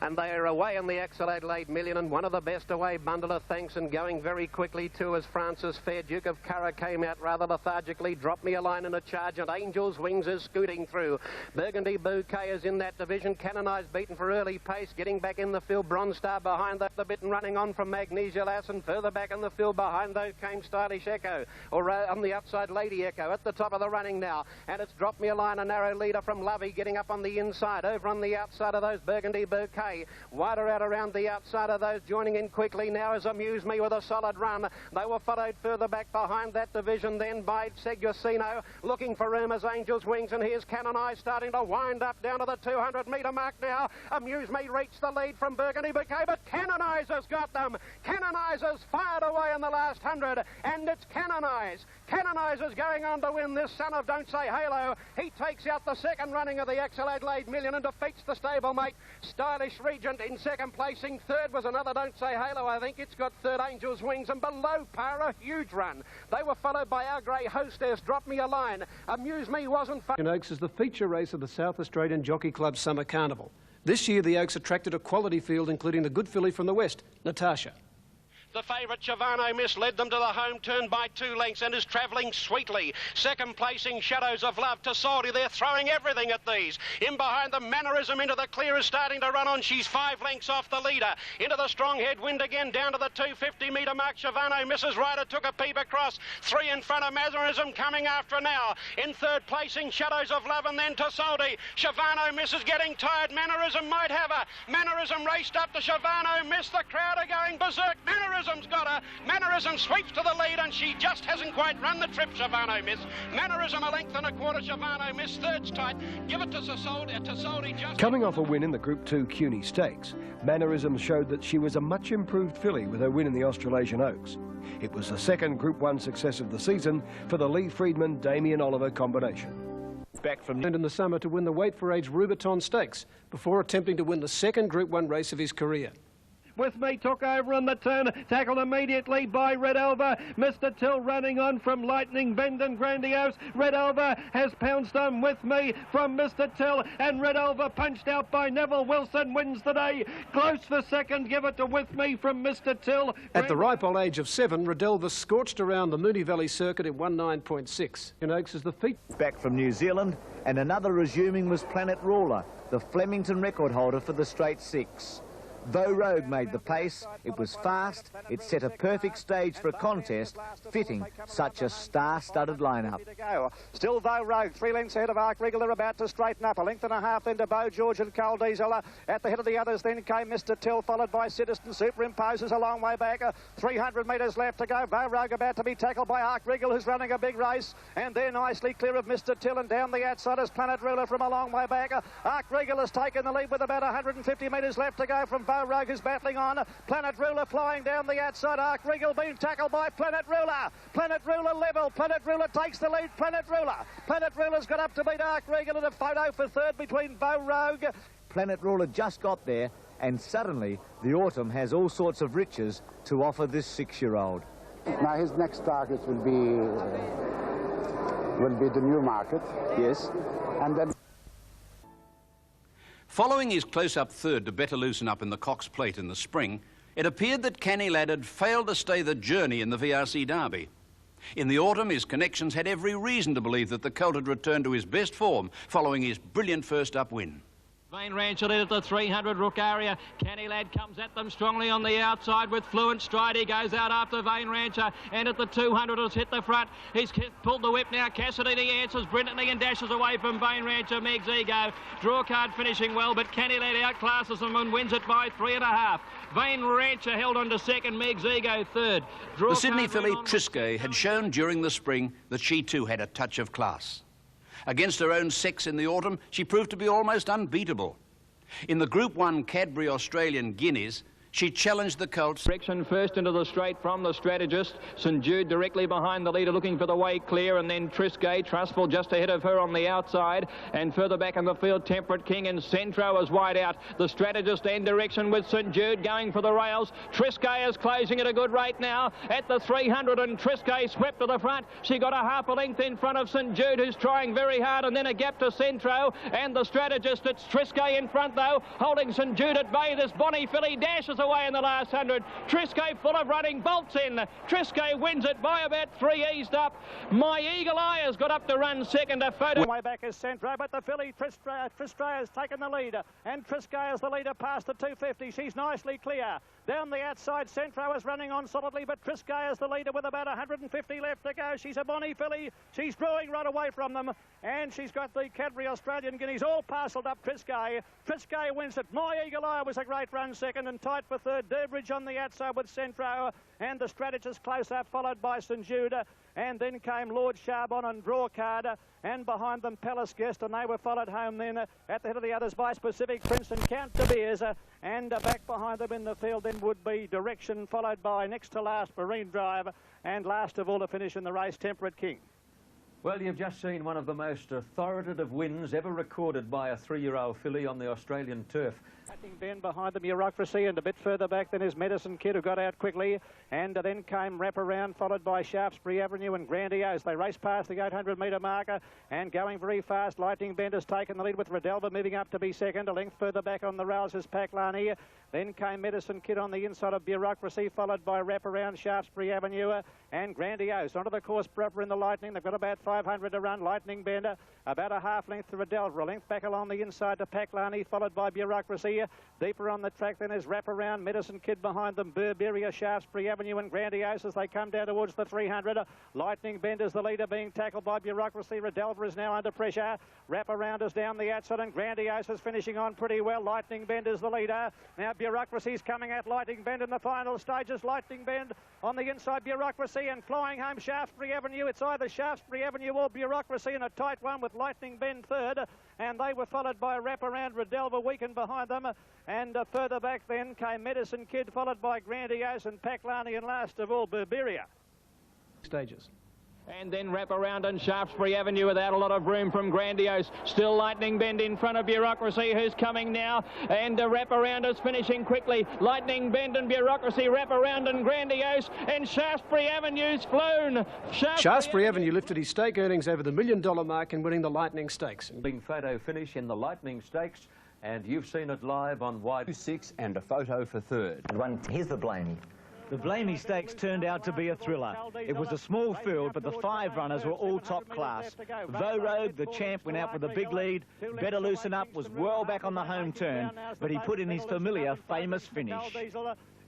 And they are away in the Adelaide Million, and one of the best away, Bundle of Thanks, and going very quickly too as Francis Fair. Duke of Curra came out rather lethargically. Drop Me a Line in a charge, and Angel's Wings is scooting through. Burgundy Bouquet is in that division. Canonized beaten for early pace, getting back in the field. Bronze Star behind the bit and running on from Magnesia Lass, and further back in the field behind those came Stylish Echo, or on the outside Lady Echo at the top of the running now, and it's Drop Me a Line, a narrow leader from Lovey, getting up on the inside. Over on the outside of those, Burgundy Bouquet. Wider out around the outside of those, joining in quickly now is Amuse Me with a solid run. They were followed further back behind that division then by Segusino, looking for room as Angel's Wings, and here's Canonized starting to wind up down to the 200-metre mark now. Amuse Me reached the lead from Burgundy Bouquet, but Canonized has got them. Canonized has fired away in the last 100, and it's Canonized. Canonized is going on to win this Son of Don't Say Halo. He takes out the second running of the Adelaide Million and defeats the stablemate Stylish Regent in second placing. Third was another Don't Say Halo. I think it's got third Angel's Wings, and below par a huge run. They were followed by Our Grey Hostess, Drop Me a Line. Amuse Me wasn't fun. Oaks is the feature race of the South Australian Jockey Club Summer Carnival. This year the Oaks attracted a quality field, including the good filly from the west, Natasha. The favourite Shavano Miss led them to the home turn by 2 lengths and is travelling sweetly. Second placing Shadows of Love to Salty. They're throwing everything at these. In behind them, Mannerism into the clear is starting to run on. She's 5 lengths off the leader. Into the strong headwind again down to the 250-metre mark. Shavano Mrs. Ryder took a peep across. 3 in front of Mannerism coming after now. In third placing Shadows of Love and then Tasoldi. Shavano Miss is getting tired. Mannerism might have her. Mannerism raced up to Shavano Miss. The crowd are going berserk. Mannerism's got her. Mannerism sweeps to the lead, and she just hasn't quite run the trip, Shavano Miss. Mannerism a length and a quarter. Shavano Miss third's tight. Give it to Tasoldi just... Coming off a win in the Group 2 CUNY Stakes, Mannerism showed that she was a much improved filly with her win in the Australasian Oaks. It was the second Group 1 success of the season for the Lee Friedman-Damien Oliver combination. Back from in the summer to win the Weight for Age Rubiton Stakes before attempting to win the second Group 1 race of his career. With Me took over on the turn, tackled immediately by Red Elva. Mr. Till running on from Lightning Bend and Grandiose. Red Elva has pounced on With Me from Mr. Till, and Red Elva punched out by Neville Wilson wins the day. Close for second, give it to With Me from Mr. Till. At the ripe old age of 7, Redelva scorched around the Moonee Valley circuit in 19.6. In Oaks is the feet. Back from New Zealand, and another resuming was Planet Ruler, the Flemington record holder for the straight 6. Though Rogue made the pace, it was fast, it set a perfect stage for a contest fitting such a star-studded lineup. Still Though Rogue, 3 lengths ahead of Ark Regal. They're about to straighten up. A length and a half then to Beau George and Carl Diesel. At the head of the others then came Mr. Till, followed by Citizen Superimposes a long way back. 300 metres left to go. Though Rogue about to be tackled by Ark Regal, who's running a big race. And they're nicely clear of Mr. Till, and down the outside is Planet Ruler from a long way back. Ark Regal has taken the lead with about 150 metres left to go from Beau Rogue, who's battling on. Planet Ruler flying down the outside. Ark Regal being tackled by Planet Ruler. Planet Ruler level. Planet Ruler takes the lead. Planet Ruler. Planet Ruler's got up to beat Ark Regal in a photo for third between Beau Rogue. Planet Ruler just got there, and suddenly the autumn has all sorts of riches to offer this 6-year-old. Now his next target will be the Newmarket. Yes. And then... Following his close-up third to Better Loosen Up in the Cox Plate in the spring, it appeared that Canny Lad had failed to stay the journey in the VRC Derby. In the autumn, his connections had every reason to believe that the colt had returned to his best form following his brilliant first-up win. Vane Rancher led at the 300 Rook area. Canny Lad comes at them strongly on the outside with fluent stride. He goes out after Vane Rancher, and at the 200 has hit the front. He's pulled the whip now. Cassidy answers brilliantly and dashes away from Vane Rancher. Meg's Ego. Draw card finishing well, but Canny Lad outclasses him and wins it by 3.5. Vane Rancher held on to second, Meg's Ego third. The Sydney filly Trisquet had shown during the spring that she too had a touch of class. Against her own sex in the autumn, she proved to be almost unbeatable. In the Group 1 Cadbury Australian Guineas, She challenged the colts. Direction first into the straight from the strategist. St Jude directly behind the leader, looking for the way clear, and then Triscay, Trustful just ahead of her on the outside, and further back in the field, Temperate King and Centro is wide out. The strategist and direction with St Jude going for the rails. Triscay is closing at a good rate now at the 300, and Triscay swept to the front. She got a half a length in front of St Jude, who's trying very hard, and then a gap to Centro and the strategist. It's Triscay in front though, holding St Jude at bay. This bonny filly dashes away in the last 100. Triscay full of running, bolts in. Triscay wins it by about 3 eased up. My Eagle Eye has got up to run second. A photo. Way back is Centro, but the filly Triscay has taken the lead, and Triscay is the leader past the 250. She's nicely clear. Down the outside, Centro is running on solidly, but Triscay is the leader with about 150 left to go. She's a bonny filly. She's drawing right away from them, and she's got the Cadbury Australian Guineas all parcelled up Triscay. Triscay wins it. My Eagle Eye was a great run second, and tight for third. Durbridge on the outside with Centro, and the strategist close up, followed by St Jude, and then came Lord Charbon and Drawcard, and behind them Palace Guest, and they were followed home then at the head of the others by Pacific Prince and Count de Beers, and back behind them in the field then would be Direction, followed by next to last Marine Drive, and last of all to finish in the race Temperate King. Well, you've just seen one of the most authoritative wins ever recorded by a 3-year-old filly on the Australian turf. Ben behind the Bureaucracy, and a bit further back than his Medicine Kid, who got out quickly, and then came Wraparound, followed by Shaftesbury Avenue and Grandiose. They raced past the 800-metre marker and going very fast. Lightning Bend has taken the lead with Redelva moving up to be second. A length further back on the rails is Paclani. Then came Medicine Kid on the inside of Bureaucracy, followed by Wraparound, Shaftesbury Avenue and Grandiose. Onto the course proper in the Lightning. They've got about 500 to run. Lightning Bender about a half length to Redelva. A length back along the inside to Paclani, followed by Bureaucracy. Deeper on the track then is Wraparound, Medicine Kid behind them, Burberry, Shaftesbury Avenue and Grandiose as they come down towards the 300. Lightning Bend is the leader, being tackled by Bureaucracy. Redelva is now under pressure. Wraparound is down the outside and Grandiose is finishing on pretty well. Lightning Bend is the leader. Now Bureaucracy's coming at Lightning Bend in the final stages. Lightning Bend on the inside, Bureaucracy, and flying home Shaftesbury Avenue. It's either Shaftesbury Avenue or Bureaucracy in a tight one with Lightning Bend third, and they were followed by Wraparound, Redelva weakened behind them, and further back then came Medicine Kid, followed by Grandiose and Paclani, and last of all Burberry. Stages. And then Wraparound and Shaftesbury Avenue without a lot of room from Grandiose. Still Lightning Bend in front of Bureaucracy, who's coming now. And Wraparound is finishing quickly. Lightning Bend and Bureaucracy, Wraparound and Grandiose. And Shaftesbury Avenue's flown. Shaftesbury Avenue lifted his stake earnings over the $1 million mark in winning the Lightning Stakes. Big photo finish in the Lightning Stakes, and you've seen it live on Wide 6 and a photo for third. Here's the Blaney. The Blaney Stakes turned out to be a thriller. It was a small field, but the 5 runners were all top class. Rogue, the champ, went out with a big lead. Better Loosen Up was well back on the home turn, but he put in his familiar famous finish.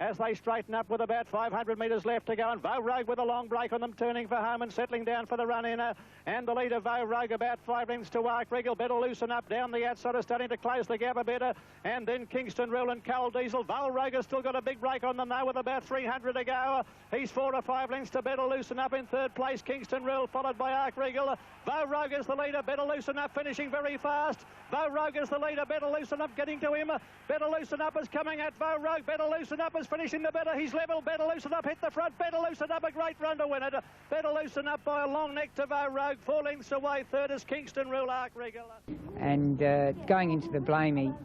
As they straighten up with about 500 metres left to go, and Rogue with a long break on them, turning for home and settling down for the run-in. And the leader, Rogue, about 5 lengths to Ark Regal. Better Loosen Up down the outside, is starting to close the gap a bit. And then Kingston Rule and Coal Diesel. Rogue has still got a big break on them now with about 300 to go. He's 4 or 5 lengths to Better Loosen Up in third place. Kingston Rule followed by Ark Regal. Rogue is the leader. Better Loosen Up finishing very fast. Rogue is the leader. Better Loosen Up getting to him. Better Loosen Up is coming at Rogue. Better Loosen Up is finishing the better. He's level. Better Loosen Up hit the front. Better Loosen Up, a great run to win it. Better Loosen Up by a long neck to Rogue. 4 lengths away. Third is Kingston Rule, Ark Regal. And going into the Blamey,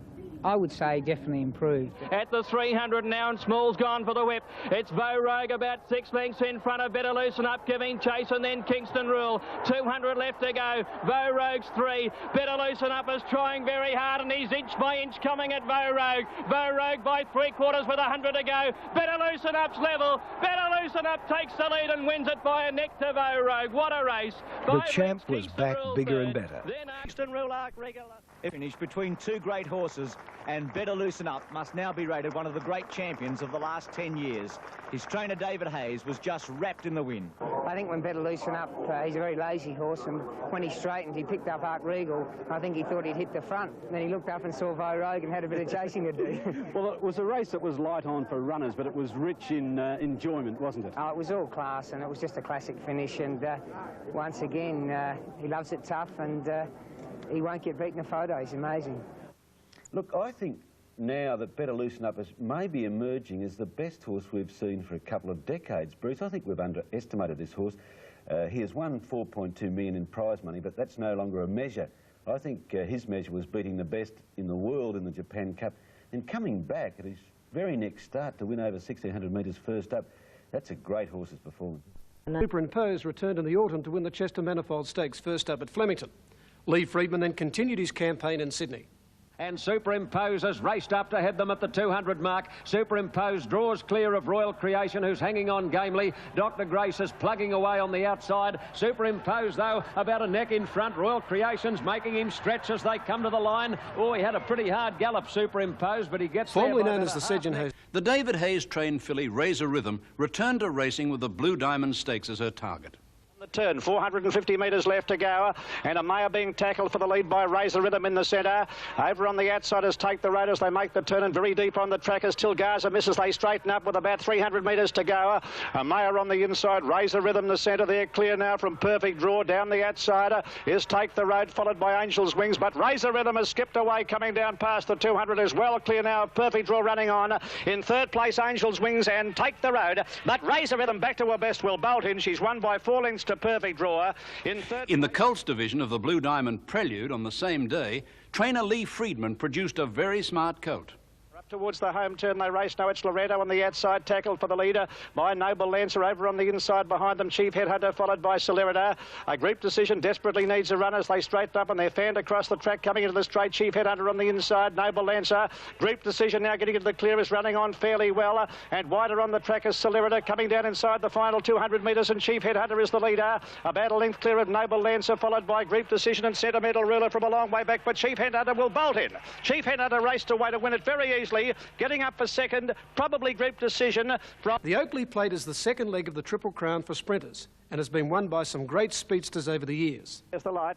I would say definitely improved. At the 300 now, and Small's gone for the whip. It's Rogue about 6 lengths in front of Better Loosen Up, giving chase, and then Kingston Rule. 200 left to go. Rogue's 3. Better Loosen Up is trying very hard, and he's inch by inch coming at Rogue. Rogue by 3/4 with 100 to go. Better Loosen Up's level. Better Loosen Up takes the lead and wins it by a neck to Rogue. What a race. The champ was back bigger and better. Then Kingston Rule, Ark Regal. Finish between 2 great horses, and Better Loosen Up must now be rated one of the great champions of the last 10 years. His trainer David Hayes was just wrapped in the win. I think when Better Loosen Up, he's a very lazy horse, and when he straightened, he picked up Ark Regal. I think he thought he'd hit the front. Then he looked up and saw Rogue and had a bit of chasing to do. Well, it was a race that was light on for runners, but it was rich in enjoyment, wasn't it? Oh, it was all class, and it was just a classic finish. And once again, he loves it tough, and he won't get beaten a photo. He's amazing. Look, I think now that Better Loosen Up is maybe emerging as the best horse we've seen for a couple of decades, Bruce. I think we've underestimated this horse. He has won 4.2 million in prize money, but that's no longer a measure. I think his measure was beating the best in the world in the Japan Cup and coming back at his very next start to win over 1,600 metres first up. That's a great horse's performance. Superimpose returned in the autumn to win the Chester Manifold Stakes first up at Flemington. Lee Freedman then continued his campaign in Sydney. And Superimpose has raced up to head them at the 200 mark. Superimpose draws clear of Royal Creation, who's hanging on gamely. Dr. Grace is plugging away on the outside. Superimpose, though, about a neck in front. Royal Creation's making him stretch as they come to the line. Oh, he had a pretty hard gallop, Superimpose, but he gets formerly there known as the Sedgen Hayes. The David Hayes trained filly Razor Rhythm returned to racing with the Blue Diamond Stakes as her target. Turn, 450 metres left to go, and a mare being tackled for the lead by Razor Rhythm in the centre. Over on the outside is Take the Road as they make the turn, and very deep on the track is Tilgaza misses. They straighten up with about 300 metres to go. A mare on the inside, Razor Rhythm the centre. They're clear now from Perfect Draw. Down the outside is Take the Road, followed by Angel's Wings, but Razor Rhythm has skipped away, coming down past the 200 is well clear now. Perfect Draw running on. In third place, Angel's Wings and Take the Road, but Razor Rhythm back to her best will bolt in. She's won by 4 lengths to Perfect Draw. In the Colts division of the Blue Diamond Prelude on the same day, trainer Lee Freedman produced a very smart colt. Up towards the home turn they race now. It's Loretto on the outside, tackled for the leader by Noble Lancer. Over on the inside behind them, Chief Headhunter, followed by Celerida. A group decision desperately needs a run as they straighten up, and they're fanned across the track coming into the straight. Chief Headhunter on the inside, Noble Lancer. Group decision now getting into the clearest, running on fairly well, and wider on the track is Celerida coming down inside the final 200 metres, and Chief Headhunter is the leader. About a length clear of Noble Lancer, followed by Group Decision and Sentimental Ruler from a long way back, but Chief Headhunter will bolt in. Chief Headhunter raced away to win it very easily, getting up for second, probably Group Decision. The Oakley Plate is the second leg of the Triple Crown for sprinters and has been won by some great speedsters over the years. There's the light.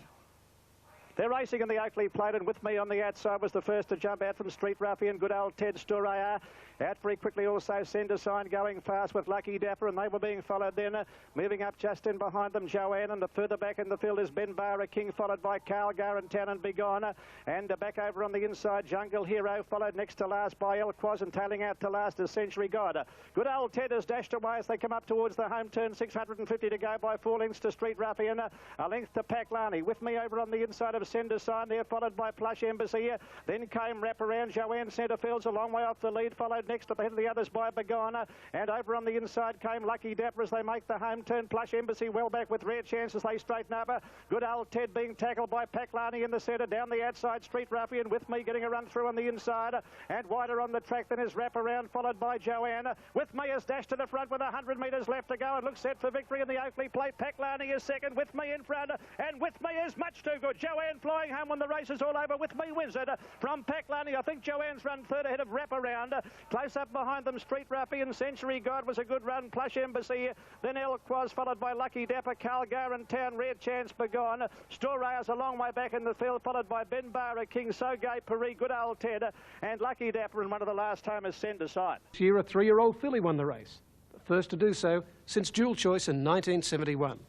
They're racing in the Oakley Plate, and with me on the outside was the first to jump out from Street Ruffian, good old Ted Storaya. Out very quickly also Sender Sign going fast with Lucky Dapper, and they were being followed then. Moving up just in behind them, Joanne, and the further back in the field is Ben Barra King, followed by Carl Garant Town and Begone. And back over on the inside, Jungle Hero, followed next to last by El Quaz, and tailing out to last is Century God. Good old Ted has dashed away as they come up towards the home turn, 650 to go by 4 lengths to Street Ruffian. A length to Paclani. With me over on the inside of Sender Sign there, followed by Plush Embassy. Then came Wraparound, Joanne Centerfields a long way off the lead, followed next at the head of the others by Begone. And over on the inside came Lucky Dapper as they make the home turn. Plush Embassy well back with Rare Chance as they straighten up. Good old Ted being tackled by Paclani in the centre. Down the outside, Street Ruffian with me getting a run through on the inside. And wider on the track than is Wraparound, followed by Joanne. With me is dashed to the front with 100 metres left to go and looks set for victory in the Oakley Plate. Paclani is second, with me in front. And with me is much too good. Joanne flying home when the race is all over. With me wins it from Paclani. I think Joanne's run third ahead of Wraparound. Close up behind them, Street Ruffian. Century God was a good run. Plush Embassy. Then El Quaz, followed by Lucky Dapper, Calgar and Town, Red Chance Begone. Storay's a long way back in the field, followed by Ben Barra King, So Gay Paris, good old Ted, and Lucky Dapper, and one of the last timers Sender Sign. This year, a 3-year-old filly won the race, the first to do so since Dual Choice in 1971.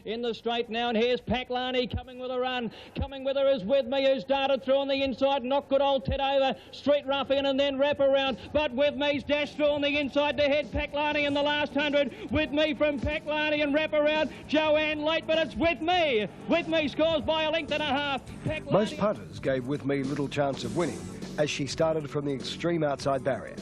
In the straight now, and here's Paclani coming with a run. Coming with her is With Me, who's darted through on the inside. Knocked good old Ted over. Street Ruffian and then Wraparound. But With Me's dashed through on the inside to head Paclani in the last 100. With Me from Paclani and Wraparound. Joanne late, but it's With Me. With Me scores by a length and a half. Paclani... Most punters gave With Me little chance of winning as she started from the extreme outside barrier.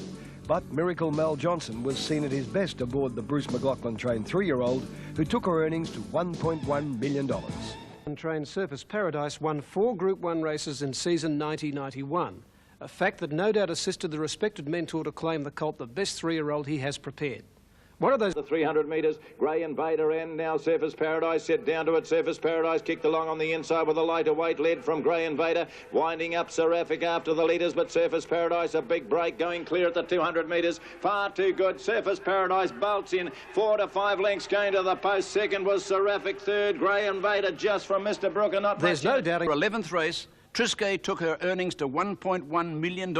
But Miracle Mel Johnson was seen at his best aboard the Bruce McLaughlin trained 3-year-old who took her earnings to $1.1 million. Trained Surface Paradise won 4 Group 1 races in season 90-91, a fact that no doubt assisted the respected mentor to claim the colt the best 3-year-old he has prepared. One of those... The 300 metres, Grey Invader and now Surface Paradise set down to it. Surface Paradise kicked along on the inside with a lighter weight led from Grey Invader. Winding up Seraphic after the leaders, but Surface Paradise a big break going clear at the 200 metres. Far too good. Surface Paradise bolts in 4 to 5 lengths going to the post. Second was Seraphic. Third, Grey Invader just from Mr. Brooker. Not There's no doubting. For 11th race, Triscay took her earnings to $1.1 million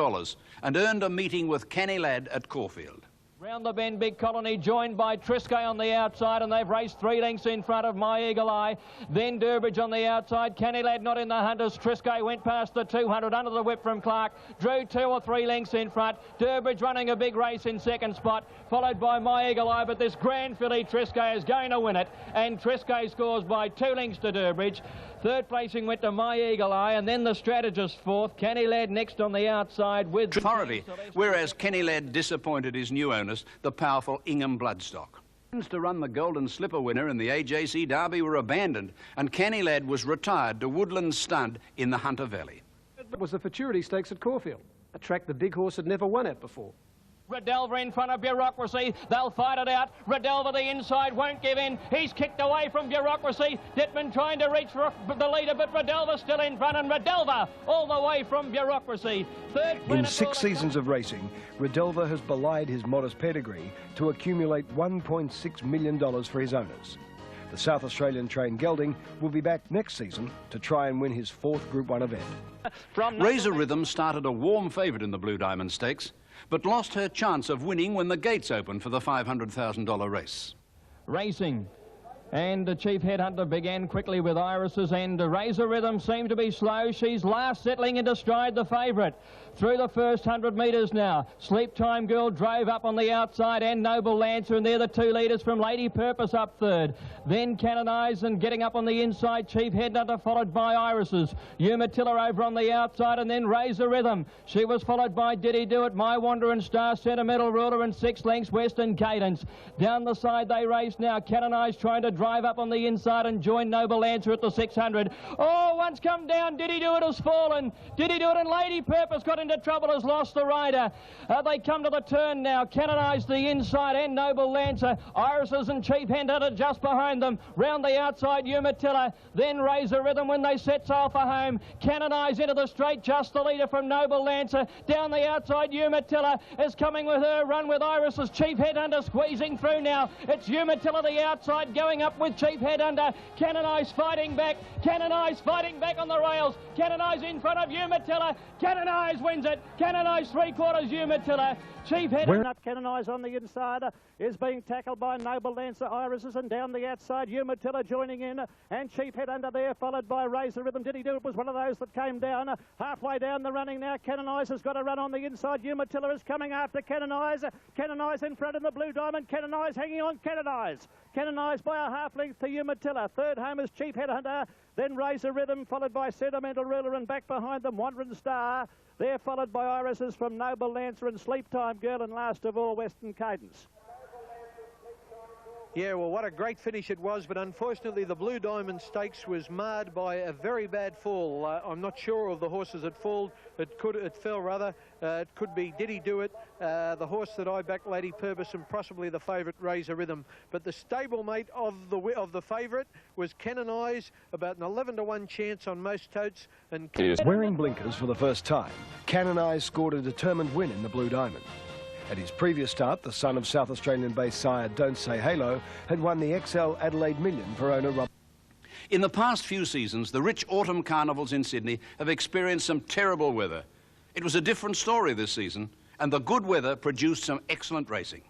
and earned a meeting with Canny Lad at Caulfield. Round the bend, Big Colony joined by Triscay on the outside, and they've raced 3 lengths in front of My Eagle Eye. Then Durbridge on the outside. Canny Lad not in the hunters. Triscay went past the 200 under the whip from Clark. Drew 2 or 3 lengths in front. Durbridge running a big race in second spot, followed by My Eagle Eye. But this grand filly Triscay is going to win it, and Triscay scores by 2 lengths to Durbridge. Third placing went to My Eagle Eye, and then the strategist fourth. Canny Lad next on the outside with authority, whereas Canny Lad disappointed his new owners, the powerful Ingham Bloodstock. Plans to run the Golden Slipper winner in the AJC Derby were abandoned, and Canny Lad was retired to Woodland Stud in the Hunter Valley. It was the Futurity Stakes at Caulfield, a track the big horse had never won at before. Redelva in front of Bureaucracy. They'll fight it out. Redelva the inside won't give in. He's kicked away from Bureaucracy. Dittman trying to reach for the leader, but Redelva still in front, and Redelva all the way from Bureaucracy. Third. In 6 seasons of racing, Redelva has belied his modest pedigree to accumulate $1.6 million for his owners. The South Australian trained gelding will be back next season to try and win his 4th Group 1 event. Razor Rhythm started a warm favourite in the Blue Diamond Stakes, but lost her chance of winning when the gates opened for the $500,000 race. Racing. And the Chief Headhunter began quickly with Irises, and Razor Rhythm seemed to be slow. She's last settling into stride, the favourite. Through the first 100 metres now. Sleep Time Girl drove up on the outside, and Noble Lancer, and they're the 2 leaders from Lady Purpose up third. Then Canonise, and getting up on the inside, Chief Headhunter, followed by Irises. Umatilla over on the outside, and then Razor Rhythm. She was followed by Did He Do It, My Wanderer, Star Sentimental Ruler, and 6 lengths Western Cadence. Down the side they race now. Canonise trying to drive up on the inside and join Noble Lancer at the 600. Oh, once come down, Did He Do It has fallen. Did He Do It, and Lady Purpose got into trouble, has lost the rider. They come to the turn now. Canonise the inside, and Noble Lancer. Irises and Chief Headhunter just behind them. Round the outside, Umatilla. Then Razor Rhythm when they set sail for home. Canonise into the straight, just the leader from Noble Lancer. Down the outside, Umatilla is coming with her run with Irises. Chief Headhunter squeezing through now. It's Umatilla the outside going up with Chief Headhunter. Canonise fighting back. Canonise fighting back on the rails. Canonise in front of Umatilla. Canonise wins it. Canonise 3/4 Umatilla. Chief Headhunter. Canonise on the inside is being tackled by Noble Lancer, Irises, and down the outside Umatilla joining in, and Chief Headhunter there, followed by Razor Rhythm. Did He Do It was one of those that came down halfway down the running now. Canonise has got a run on the inside. Umatilla is coming after Canonise. Canonise in front in the Blue Diamond. Canonise hanging on. Canonise. Canonise by a half length to Umatilla. Third home is Chief Headhunter. Then Razor Rhythm, followed by Sentimental Ruler, and back behind them Wandering Star. They're followed by Irises from Noble Lancer and Sleep Time Girl, and last of all Western Cadence. Yeah, well, what a great finish it was, but unfortunately the Blue Diamond Stakes was marred by a very bad fall. I'm not sure of the horses that fell. It could be Did He Do It, the horse that I backed, Lady Purpose, and possibly the favourite Razor Rhythm. But the stablemate of the favourite was Canonise, about an 11-to-1 chance on most totes. And wearing blinkers for the first time, Canonise scored a determined win in the Blue Diamond. At his previous start, the son of South Australian-based sire Don't Say Halo had won the XL Adelaide Million for owner Rob. In the past few seasons, the rich autumn carnivals in Sydney have experienced some terrible weather. It was a different story this season, and the good weather produced some excellent racing.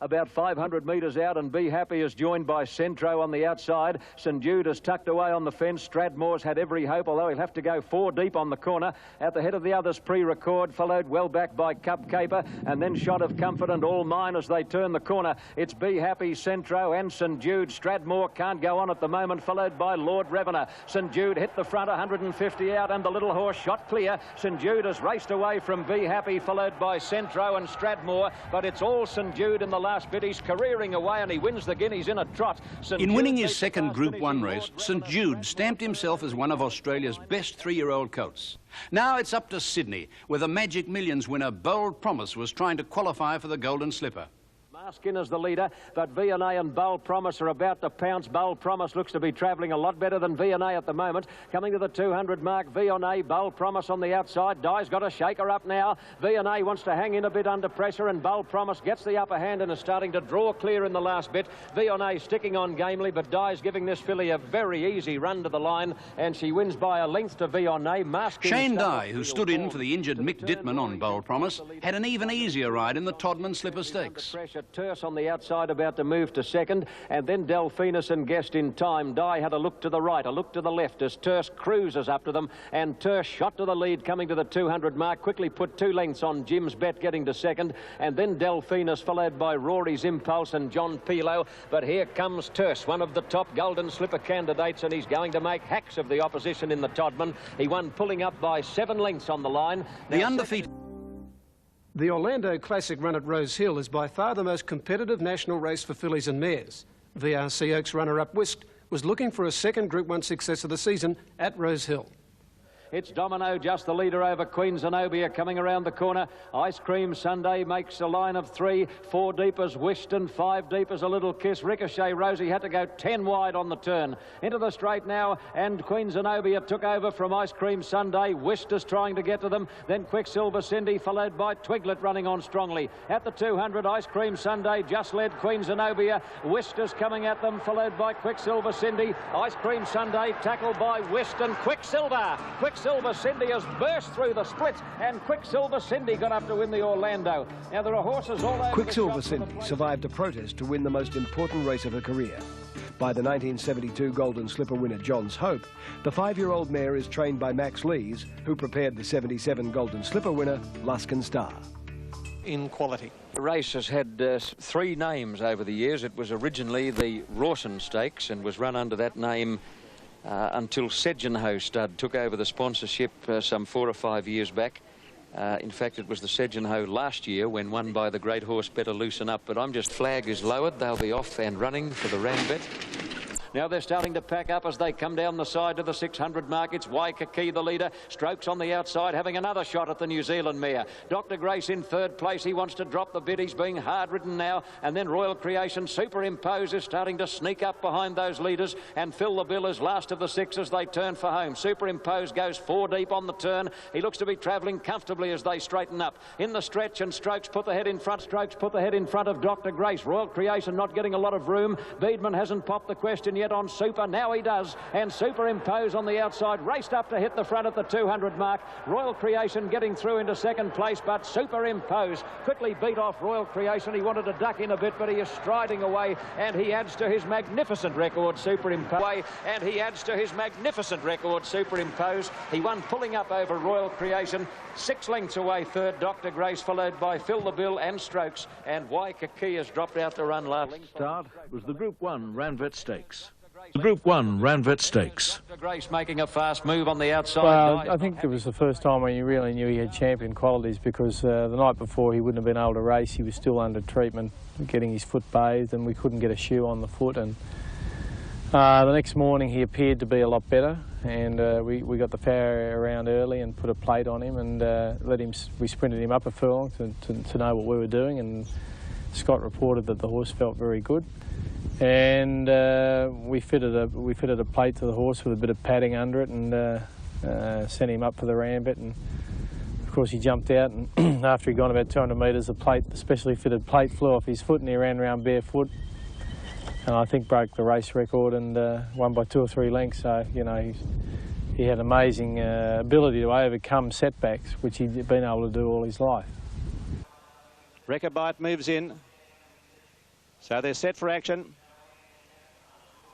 About 500 metres out, and Be Happy is joined by Centro on the outside. St Jude is tucked away on the fence. Stradmore's had every hope, although he'll have to go 4 deep on the corner. At the head of the others, Pre-Record, followed well back by Cup Caper, and then Shot of Comfort and All Mine as they turn the corner. It's Be Happy, Centro and St Jude. Stradmore can't go on at the moment, followed by Lord Revener. St Jude hit the front, 150 out, and the little horse shot clear. St Jude has raced away from Be Happy, followed by Centro and Stradmore, but it's all St Jude in the last bit. He's careering away, and he wins the Guineas in a trot. In winning his second Group 1 race, St Jude stamped himself as one of Australia's best 3-year-old colts. Now it's up to Sydney, where the Magic Millions winner Bold Promise was trying to qualify for the Golden Slipper. Skin as the leader, but V&A and Bold Promise are about to pounce. Bold Promise looks to be travelling a lot better than V&A at the moment. Coming to the 200 mark, V&A, Bold Promise on the outside. Dye's got a shaker up now. V&A wants to hang in a bit under pressure, and Bold Promise gets the upper hand and is starting to draw clear in the last bit. V&A sticking on gamely, but Dye's giving this filly a very easy run to the line, and she wins by a length to V&A. Shane Dye, who stood in for the injured Mick Dittman on Bold Promise, had an even easier ride in the Todman Slipper Stakes. Terse on the outside, about to move to second, and then Delphinus and Guest in time. Dye had a look to the right, a look to the left as Terse cruises up to them, and Terse shot to the lead coming to the 200 mark, quickly put 2 lengths on Jim's Bet getting to second, and then Delphinus followed by Rory's Impulse and John Pilo. But here comes Terse, one of the top Golden Slipper candidates, and he's going to make hacks of the opposition in the Todman. He won pulling up by 7 lengths on the line. The undefeated... The Orlando Classic run at Rose Hill is by far the most competitive national race for fillies and mares. VRC Oaks runner-up Whisk was looking for a second Group 1 success of the season at Rose Hill. It's Domino, just the leader over Queen Zenobia coming around the corner. Ice Cream Sunday makes a line of 3. 4 deep as Wished and 5 deep as A Little Kiss. Ricochet Rosie had to go 10 wide on the turn. Into the straight now, and Queen Zenobia took over from Ice Cream Sunday. Wished is trying to get to them. Then Quicksilver Cindy, followed by Twiglet running on strongly. At the 200, Ice Cream Sunday just led Queen Zenobia. Wished is coming at them, followed by Quicksilver Cindy. Ice Cream Sunday tackled by Wished and Quicksilver Cindy has burst through the split, and Quicksilver Cindy got up to win the Orlando. Now there are horses all over. Quicksilver Cindy survived a protest to win the most important race of her career. By the 1972 Golden Slipper winner John's Hope, the 5-year-old mare is trained by Max Lees, who prepared the 77 Golden Slipper winner Luskin Star. In quality. The race has had 3 names over the years. It was originally the Rawson Stakes and was run under that name until Sedgenhoe Stud took over the sponsorship some 4 or 5 years back. In fact, it was the Sedgenhoe last year when won by the great horse Better Loosen Up. But I'm just... Flag is lowered. They'll be off and running for the Rambet. Now they're starting to pack up as they come down the side to the 600 mark. It's Waikiki, the leader. Strokes on the outside, having another shot at the New Zealand mare. Dr. Grace in 3rd place. He wants to drop the bid. He's being hard-ridden now. And then Royal Creation Superimpose is starting to sneak up behind those leaders. And Fill the Bill is last of the 6 as they turn for home. Superimpose goes 4 deep on the turn. He looks to be travelling comfortably as they straighten up. In the stretch, and Strokes put the head in front. Strokes put the head in front of Dr. Grace. Royal Creation not getting a lot of room. Beedman hasn't popped the question yet on Super. Now he does, and Superimpose on the outside raced up to hit the front at the 200 mark. Royal Creation getting through into 2nd place, but Superimpose quickly beat off Royal Creation. He wanted to duck in a bit, but he is striding away, and he adds to his magnificent record, Superimpose. And he adds to his magnificent record, Superimpose. He won pulling up over Royal Creation. 6 lengths away, 3rd, Dr. Grace, followed by Fill the Bill and Strokes, and Waikiki has dropped out to run last. Start was the Group 1 Randvet Stakes. The Group 1 Randvet Stakes. Dr. Grace making a fast move on the outside. Well, I think it was the first time when you really knew he had champion qualities, because the night before he wouldn't have been able to race. He was still under treatment, getting his foot bathed, and we couldn't get a shoe on the foot. And the next morning he appeared to be a lot better, and we got the power around early and put a plate on him and we sprinted him up a furlong to know what we were doing, and Scott reported that the horse felt very good. And we fitted a plate to the horse with a bit of padding under it, and sent him up for the Rambet. And of course he jumped out, and after he'd gone about 200 metres, the specially fitted plate flew off his foot, and he ran around barefoot, and I think broke the race record and won by 2 or 3 lengths. So you know, he had amazing ability to overcome setbacks, which he'd been able to do all his life. Rechabite moves in, so they're set for action.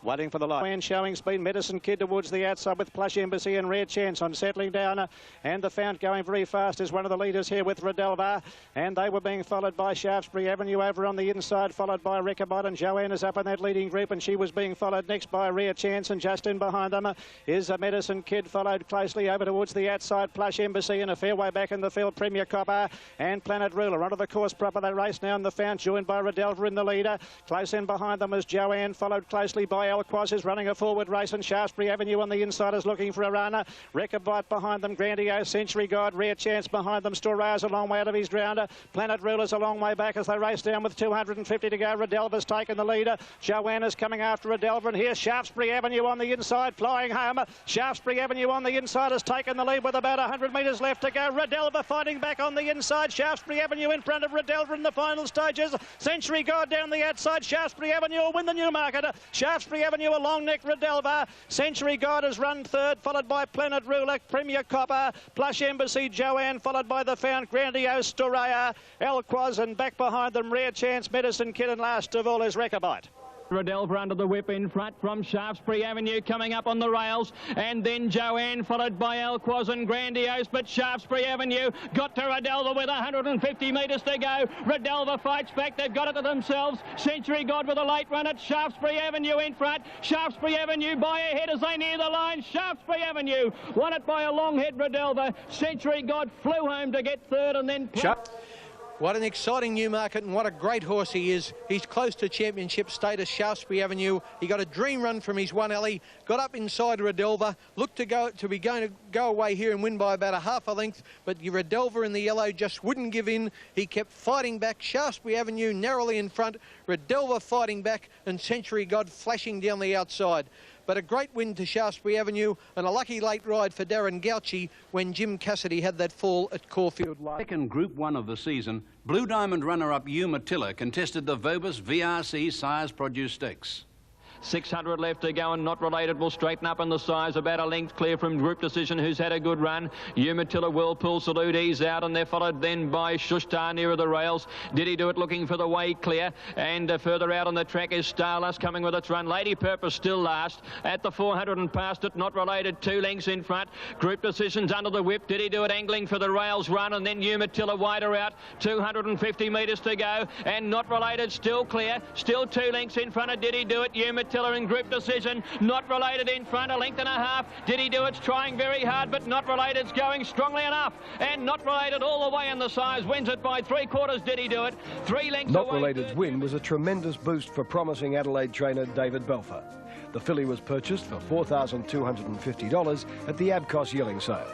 Waiting for the line. And showing speed. Medicine Kid towards the outside with Plush Embassy and Rare Chance on settling down. And the Fount going very fast is one of the leaders here with Redelvar. And they were being followed by Shaftesbury Avenue over on the inside, followed by Rechabite. And Joanne is up in that leading group, and she was being followed next by Rare Chance. And just in behind them is a Medicine Kid, followed closely over towards the outside. Plush Embassy and a fair way back in the field. Premier Copper and Planet Ruler onto the course proper. They race now in the Fount, joined by Redelvar in the leader. Close in behind them is Joanne, followed closely by Elquas is running a forward race, and Shaftesbury Avenue on the inside is looking for a runner. Rechabite behind them, Grandiose, Century God, Rare Chance behind them. Storaya's a long way out of his grounder. Planet Ruler's a long way back as they race down with 250 to go. Redelva's taken the leader. Joanna's coming after Redelva, and here's Shaftesbury Avenue on the inside, flying home. Shaftesbury Avenue on the inside has taken the lead with about 100 metres left to go. Redelva fighting back on the inside. Shaftesbury Avenue in front of Redelva in the final stages. Century God down the outside. Shaftesbury Avenue will win the Newmarket. Shaftesbury Avenue a long neck Redelva. Century God has run third, followed by Planet Ruler, Premier Copper, Plush Embassy, Joanne, followed by the Fount, Grandiose, Storaya, Elquas, and back behind them Rare Chance, Medicine Kid, and last of all is Rechabite. Redelva under the whip in front from Shaftesbury Avenue coming up on the rails, and then Joanne followed by Elquas and Grandiose, but Shaftesbury Avenue got to Redelva with 150 metres to go. Redelva fights back, they've got it to themselves. Century God with a late run at Shaftesbury Avenue in front. Shaftesbury Avenue by a head as they near the line. Shaftesbury Avenue won it by a long head. Redelva. Century God flew home to get third, and then... What an exciting Newmarket, and what a great horse he is. He's close to championship status, Shaftesbury Avenue. He got a dream run from his one alley, got up inside Redelva, looked to be going to go away here and win by about a half a length, but Redelva in the yellow just wouldn't give in. He kept fighting back. Shaftesbury Avenue narrowly in front, Redelva fighting back, and Century God flashing down the outside. But a great win to Shaftesbury Avenue, and a lucky late ride for Darren Gauci when Jim Cassidy had that fall at Caulfield. Second Group 1 of the season, Blue Diamond runner-up Umatilla contested the Vobis VRC Sires Produce Stakes. 600 left to go, and Not Related will straighten up in the size, about a length clear from Group Decision, who's had a good run. Umatilla, Whirlpool, Salute, ease out, and they're followed then by Shushtar nearer the rails. Did he do it looking for the way clear? And further out on the track is Starless coming with its run. Lady Purpose still last at the 400 and past it. Not Related 2 lengths in front. Group Decision's under the whip. Did he do it angling for the rails run? And then Umatilla wider out. 250 metres to go, and Not Related still clear. Still 2 lengths in front of Did he do it? Umatilla in Group Decision. Not Related in front, a length and a half. Did he do it? Trying very hard, but Not Related's going strongly enough. And Not Related all the way in the size, wins it by 3/4. Did he do it? 3 lengths Not away. Related's win was a tremendous boost for promising Adelaide trainer David Belfer. The filly was purchased for $4,250 at the Abcos yearling sale.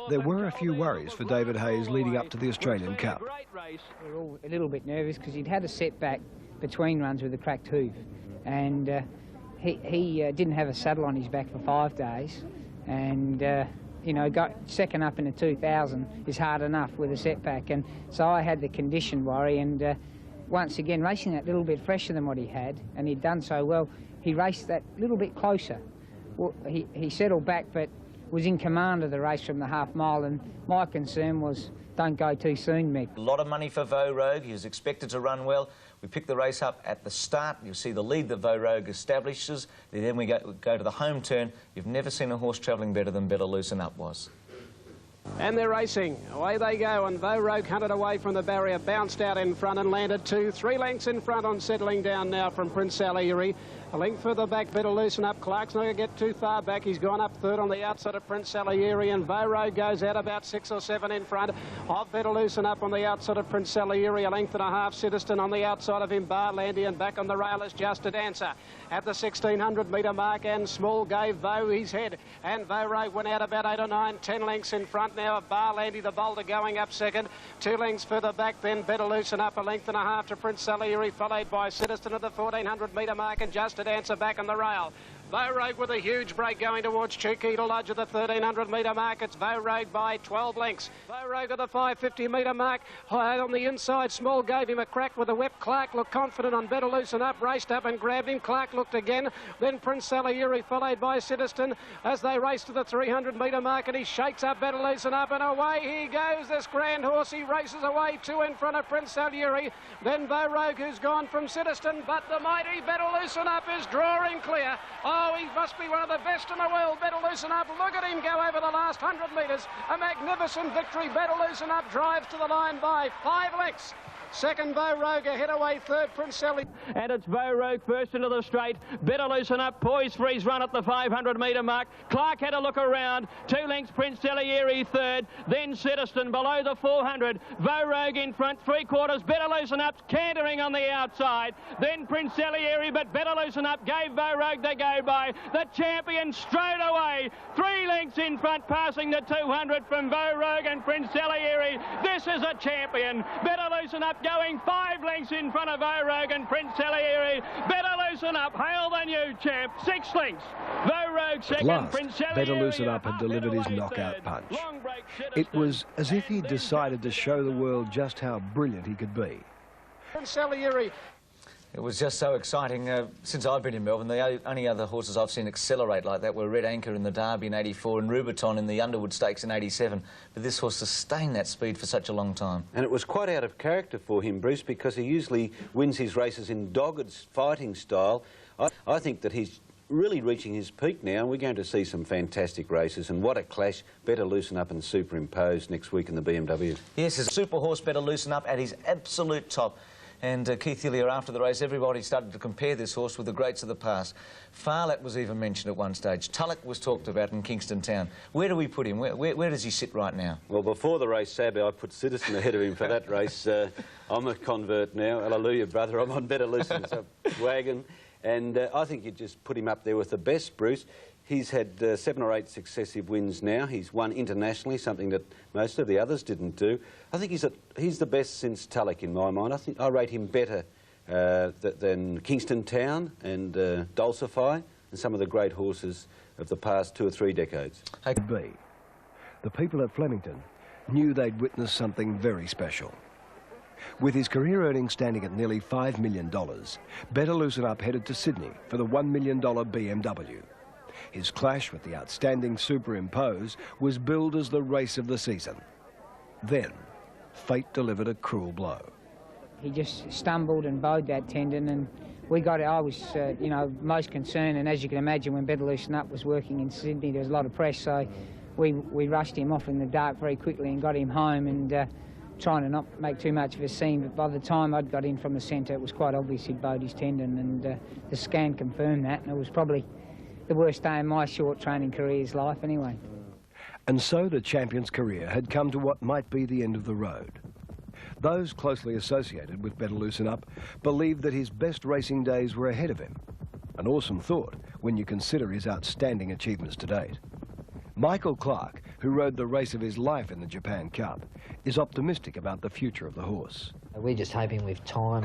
There were a few worries for David Hayes leading up to the Australian Cup. We were all a little bit nervous because he'd had a setback between runs with a cracked hoof, and he didn't have a saddle on his back for 5 days, and you know, got second up in a 2000 is hard enough with a setback, and so I had the condition worry, and once again racing that little bit fresher than what he had, and he'd done so well, he raced that little bit closer. Well, he settled back but was in command of the race from the half mile, and my concern was don't go too soon, Mick. A lot of money for Vo Rogue. He was expected to run well. We picked the race up at the start. You'll see the lead that Vo Rogue establishes. Then we go to the home turn. You've never seen a horse travelling better than Better Loosen Up was. And they're racing. Away they go, and Vo Rogue hunted away from the barrier, bounced out in front and landed 3 lengths in front on settling down now from Prince Salieri. A length further back, Better Loosen Up. Clark's not going to get too far back. He's gone up third on the outside of Prince Salieri, and Vo Rogue goes out about 6 or 7 in front of Better Loosen Up on the outside of Prince Salieri. A length and a half, Citizen on the outside of him, Barlandy, and back on the rail is Just a Dancer. At the 1600 metre mark, and Small gave Vo his head, and Vo Rogue went out about 8 or 9, 10 lengths in front now of Barlandy, the bolter, going up second. 2 lengths further back, then Better Loosen Up, a length and a half to Prince Salieri, followed by Citizen at the 1400 metre mark, and Just a Dancer back on the rail. Vo Rogue with a huge break going towards Chiquita Lodge at the 1300 metre mark. It's Vo Rogue by 12 lengths. Vo Rogue at the 550 metre mark. High on the inside, Small gave him a crack with a whip. Clark looked confident on Better Loosen Up, raced up and grabbed him. Clark looked again. Then Prince Salieri followed by Citizen as they race to the 300 metre mark, and he shakes up Better Loosen Up, and away he goes. This grand horse, he races away 2 in front of Prince Salieri. Then Vo Rogue, who's gone from Citizen, but the mighty Better Loosen Up is drawing clear. Oh, he must be one of the best in the world, Better Loosen Up. Look at him go over the last 100 metres. A magnificent victory. Better Loosen Up drives to the line by 5 lengths. Second, Vogue ahead away. Third, Prince Ellie. And it's Vogue first into the straight. Better Loosen Up, poised for his run at the 500-metre mark. Clark had a look around. 2 lengths, Prince Salieri third. Then Citizen below the 400. Vogue in front, 3/4. Better Loosen Up, cantering on the outside. Then Prince Salieri, but Better Loosen Up gave Vogue the go by. The champion straight away. 3 lengths in front, passing the 200 from Vogue and Prince Salieri. This is a champion. Better Loosen Up going 5 lengths in front of Vogue and Prince Salieri. Better Loosen Up, hail the new champ. 6 lengths. Vogue second, At Prince last, Salieri. Better Loosen Up had delivered his knockout punch. It was as if he'd decided to show the world just how brilliant he could be. Prince Salieri. It was just so exciting. Since I've been in Melbourne, the only other horses I've seen accelerate like that were Red Anchor in the Derby in '84 and Rubiton in the Underwood Stakes in '87. But this horse sustained that speed for such a long time. And it was quite out of character for him, Bruce, because he usually wins his races in dogged fighting style. I think that he's really reaching his peak now, and we're going to see some fantastic races. And what a clash. Better Loosen Up and Superimpose next week in the BMW. Yes, it's a super horse, Better Loosen Up at his absolute top. And Keith Hillier, after the race, everybody started to compare this horse with the greats of the past. Farlat was even mentioned at one stage. Tulloch was talked about in Kingston Town. Where do we put him? Where does he sit right now? Well, before the race, sadly, I put Citizen ahead of him for that race. I'm a convert now. Hallelujah, brother. I'm on Better Loosen Up wagon. And I think you just put him up there with the best, Bruce. He's had 7 or 8 successive wins now. He's won internationally, something that most of the others didn't do. I think he's the best since Tulloch in my mind. I rate him better than Kingston Town and Dulcify and some of the great horses of the past 2 or 3 decades. The people at Flemington knew they'd witnessed something very special. With his career earnings standing at nearly $5 million, Better Loosen Up headed to Sydney for the $1 million BMW. His clash with the outstanding Superimpose was billed as the race of the season. Then, fate delivered a cruel blow. He just stumbled and bowed that tendon, and I was, you know, most concerned. And as you can imagine, when Better Loosen Up was working in Sydney, there was a lot of press, so we rushed him off in the dark very quickly and got him home, and trying to not make too much of a scene. But by the time I'd got in from the centre, it was quite obvious he'd bowed his tendon, and the scan confirmed that, and it was probably the worst day in my short training career's life anyway. And so the champion's career had come to what might be the end of the road. Those closely associated with Better Loosen Up believed that his best racing days were ahead of him. An awesome thought when you consider his outstanding achievements to date. Michael Clark, who rode the race of his life in the Japan Cup, is optimistic about the future of the horse. We're just hoping with time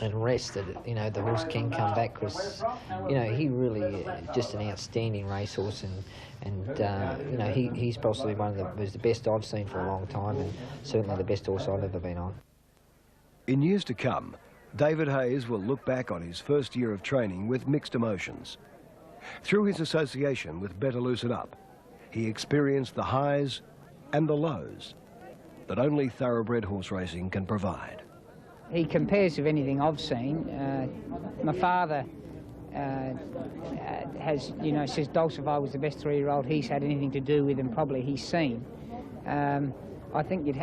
and rest that, you know, the horse can come back, because, you know, he really is just an outstanding racehorse, and you know, he's possibly was the best I've seen for a long time, and certainly the best horse I've ever been on. In years to come, David Hayes will look back on his first year of training with mixed emotions. Through his association with Better Loosen Up, he experienced the highs and the lows that only thoroughbred horse racing can provide. He compares with anything I've seen. My father has, you know, says Dulcify was the best 3-year-old he's had anything to do with, and probably he's seen. I think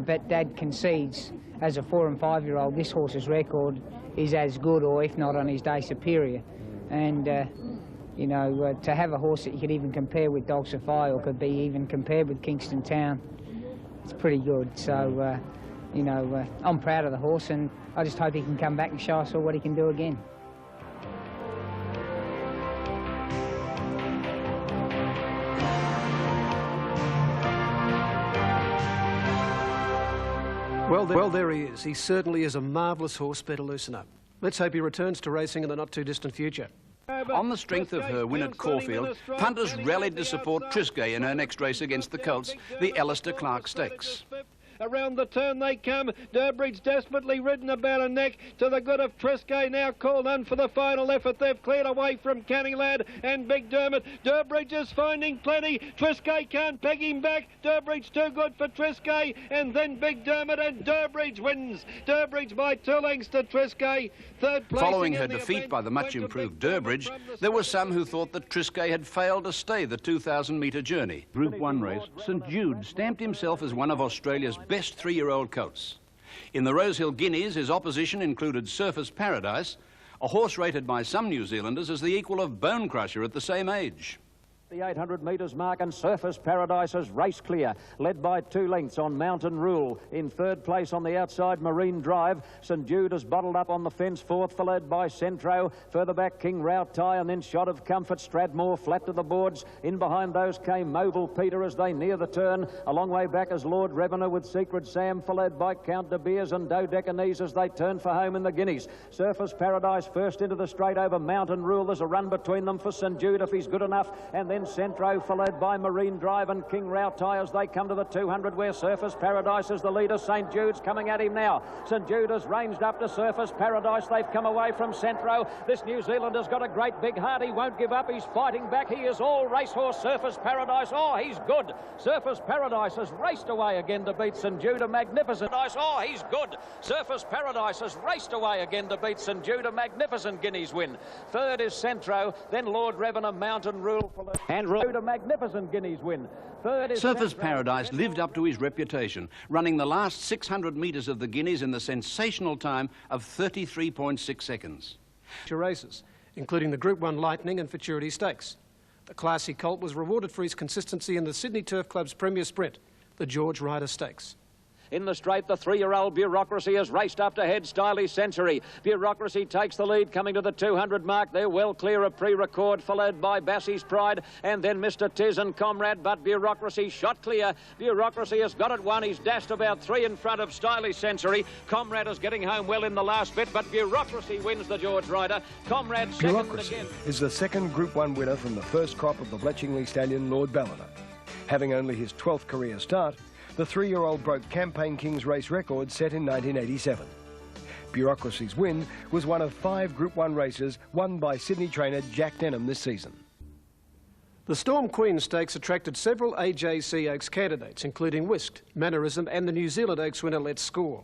but Dad concedes, as a 4- and 5-year-old, this horse's record is as good, or if not on his day, superior. And you know, to have a horse that you could even compare with Dulcify, or could be even compared with Kingston Town, it's pretty good. So, you know, I'm proud of the horse, and I just hope he can come back and show us all what he can do again. Well, there he is. He certainly is a marvellous horse, Better Loosen Up. Let's hope he returns to racing in the not-too-distant future. On the strength of her win at Caulfield, punters rallied to support Triscay in her next race against the Colts, the Alistair Clark Stakes. Around the turn they come. Durbridge desperately ridden about a neck to the good of Triscay, now called on for the final effort. They've cleared away from Canning Lad and Big Dermot. Durbridge is finding plenty. Triscay can't peg him back. Durbridge too good for Triscay, and then Big Dermot, and Durbridge wins. Durbridge by 2 lengths to Triscay. Third place. Following her defeat by the much-improved Durbridge, there were some who thought that Triscay had failed to stay the 2,000-metre journey. Group 1 race, St Jude stamped himself as one of Australia's best 3-year-old colts. In the Rosehill Guineas, his opposition included Surface Paradise, a horse rated by some New Zealanders as the equal of Bone Crusher at the same age. The 800 metres mark, and Surface Paradise is race clear, led by 2 lengths on Mountain Rule. In third place on the outside, Marine Drive. St Jude is bottled up on the fence, fourth, followed by Centro. Further back, King Rautai, and then Shot of Comfort. Stradmore flat to the boards. In behind those came Mobile Peter as they near the turn. A long way back is Lord Revenue with Secret Sam, followed by Count de Beers and Dodecanese as they turn for home in the Guineas. Surface Paradise first into the straight over Mountain Rule. There's a run between them for St Jude if he's good enough, and then Centro followed by Marine Drive and King Rautai as they come to the 200 where Surface Paradise is the leader. St Jude's coming at him now. St Jude has ranged up to Surface Paradise. They've come away from Centro. This New Zealander's got a great big heart. He won't give up. He's fighting back. He is all racehorse Surface Paradise. Oh, he's good. Surface Paradise has raced away again to beat St Jude. A magnificent. Oh, he's good. Surface Paradise has raced away again to beat St Jude. A magnificent Guineas win. Third is Centro, then Lord Revenue, Mountain Rule, and a magnificent Guineas win. Third is Surface Paradise lived up to his reputation, running the last 600 metres of the Guineas in the sensational time of 33.6 seconds. Races, including the Group 1 Lightning and Futurity Stakes. The classy colt was rewarded for his consistency in the Sydney Turf Club's premier sprint, the George Ryder Stakes. In the straight, the 3-year-old Bureaucracy has raced up to head Stylish Century. Bureaucracy takes the lead coming to the 200 mark. They're well clear of pre-record, followed by Bassie's Pride and then Mr. Tiz and Comrade, but Bureaucracy shot clear. Bureaucracy has got it one. He's dashed about 3 in front of Stylish Century. Comrade is getting home well in the last bit, but Bureaucracy wins the George Ryder. Comrade second Bureaucracy again. is the second Group 1 winner from the first crop of the Bletchingley stallion Lord Ballina. Having only his 12th career start, the 3-year-old broke Campaign King's race record set in 1987. Bureaucracy's win was one of 5 Group 1 races won by Sydney trainer Jack Denham this season. The Storm Queen Stakes attracted several AJC Oaks candidates, including Whisked, Mannerism and the New Zealand Oaks winner Let's Score.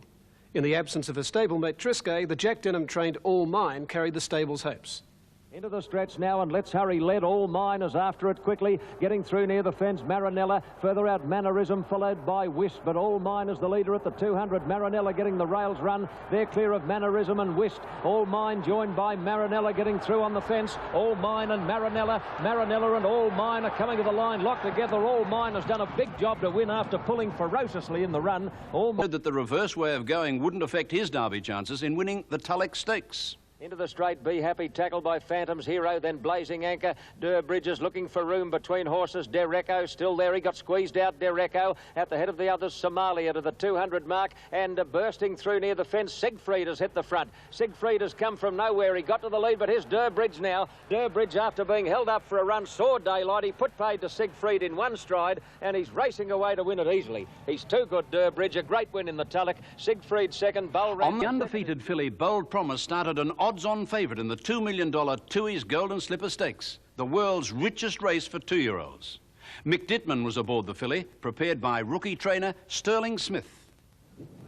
In the absence of her stablemate Triscay, the Jack Denham-trained All Mine carried the stable's hopes. Into the stretch now, and Let's Hurry led. All Mine is after it quickly, getting through near the fence. Marinella, further out Mannerism, followed by Wisp, but All Mine is the leader at the 200. Marinella getting the rails run. They're clear of Mannerism and Wisp. All Mine joined by Marinella getting through on the fence. All Mine and Marinella. Marinella and All Mine are coming to the line, locked together. All Mine has done a big job to win after pulling ferociously in the run. All Mine that the reverse way of going wouldn't affect his derby chances in winning the Tulloch Stakes. Into the straight, Be Happy, tackled by Phantom's Hero, then Blazing Anchor. Durbridge is looking for room between horses. Dereco still there. He got squeezed out, Dereco. At the head of the others, Somalia to the 200 mark. And bursting through near the fence, Siegfried has hit the front. Siegfried has come from nowhere. He got to the lead, but here's Durbridge now. Durbridge, after being held up for a run, saw daylight. He put paid to Siegfried in one stride, and he's racing away to win it easily. He's too good, Durbridge. A great win in the Tulloch. Siegfried second, Bull On the undefeated filly, Bold Promise started an odds-on favourite in the $2 million Tooheys Golden Slipper Stakes, the world's richest race for 2-year-olds. Mick Dittman was aboard the filly, prepared by rookie trainer Sterling Smith.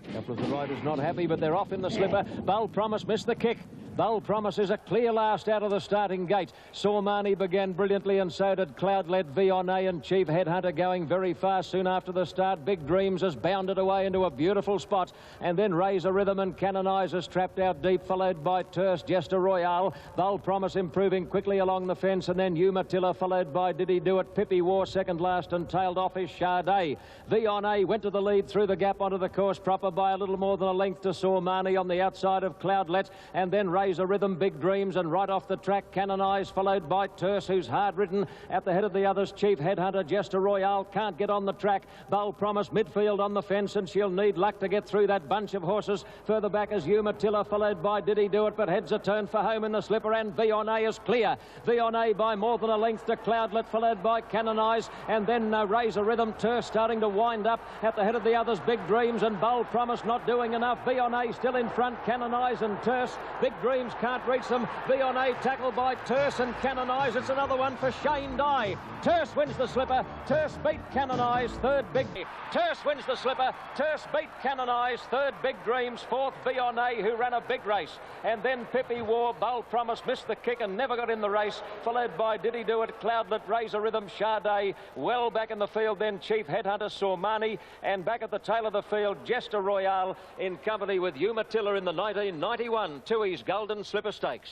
A couple of the riders not happy, but they're off in the slipper. Bold Promise missed the kick. Bold Promise is a clear last out of the starting gate. Saumani began brilliantly, and so did Cloudlet, Vionnet and Chief Headhunter going very fast soon after the start. Big Dreams has bounded away into a beautiful spot, and then Razor Rhythm and Canonizers trapped out deep, followed by Terce, Jester Royale. Bold Promise improving quickly along the fence, and then Umatilla, followed by Did He Do It. Pippi War second last, and tailed off is Chardet. Vionnet went to the lead through the gap onto the course proper by a little more than a length to Saumani on the outside of Cloudlet, and then Razor Rhythm, Big Dreams, and right off the track Canonized, followed by Terce, who's hard ridden. At the head of the others, Chief Headhunter, Jester Royale can't get on the track. Bold Promise midfield on the fence, and she'll need luck to get through that bunch of horses. Further back is Umatilla, followed by Did He Do It, but heads a turn for home in the slipper, and Vionnet is clear. Vionnet by more than a length to Cloudlet, followed by Canonized, and then Razor Rhythm. Terce starting to wind up. At the head of the others, Big Dreams, and Bold Promise not doing enough. Vionnet still in front, Canonized and Terce. Big Dreams Dreams can't reach them. Vionnet tackled by Terse and Canonise. It's another one for Shane Dye. Terse wins the slipper. Terse beat Canonise. Third big. Terse wins the slipper. Terse beat Canonise. Third Big Dreams. Fourth Vionnet, who ran a big race. And then Pippi War, Bold Promise, missed the kick and never got in the race. Followed by Did He Do It, Cloudlet, Razor Rhythm, Sade. Well back in the field then Chief Headhunter, Sormani. And back at the tail of the field, Jester Royale in company with Umatilla in the 1991 Tui's Golden Slipper Stakes.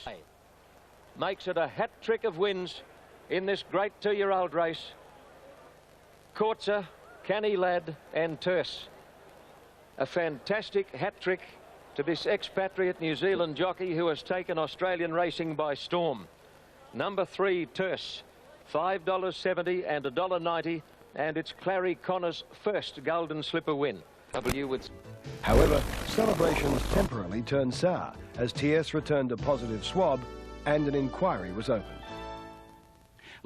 Makes it a hat-trick of wins in this great 2-year-old race. Courtser, Canny Lad and Terse. A fantastic hat-trick to this expatriate New Zealand jockey who has taken Australian racing by storm. Number 3, Terse, $5.70 and $1.90, and it's Clary Connor's first Golden Slipper win. However, celebrations temporarily turned sour as TS returned a positive swab and an inquiry was opened.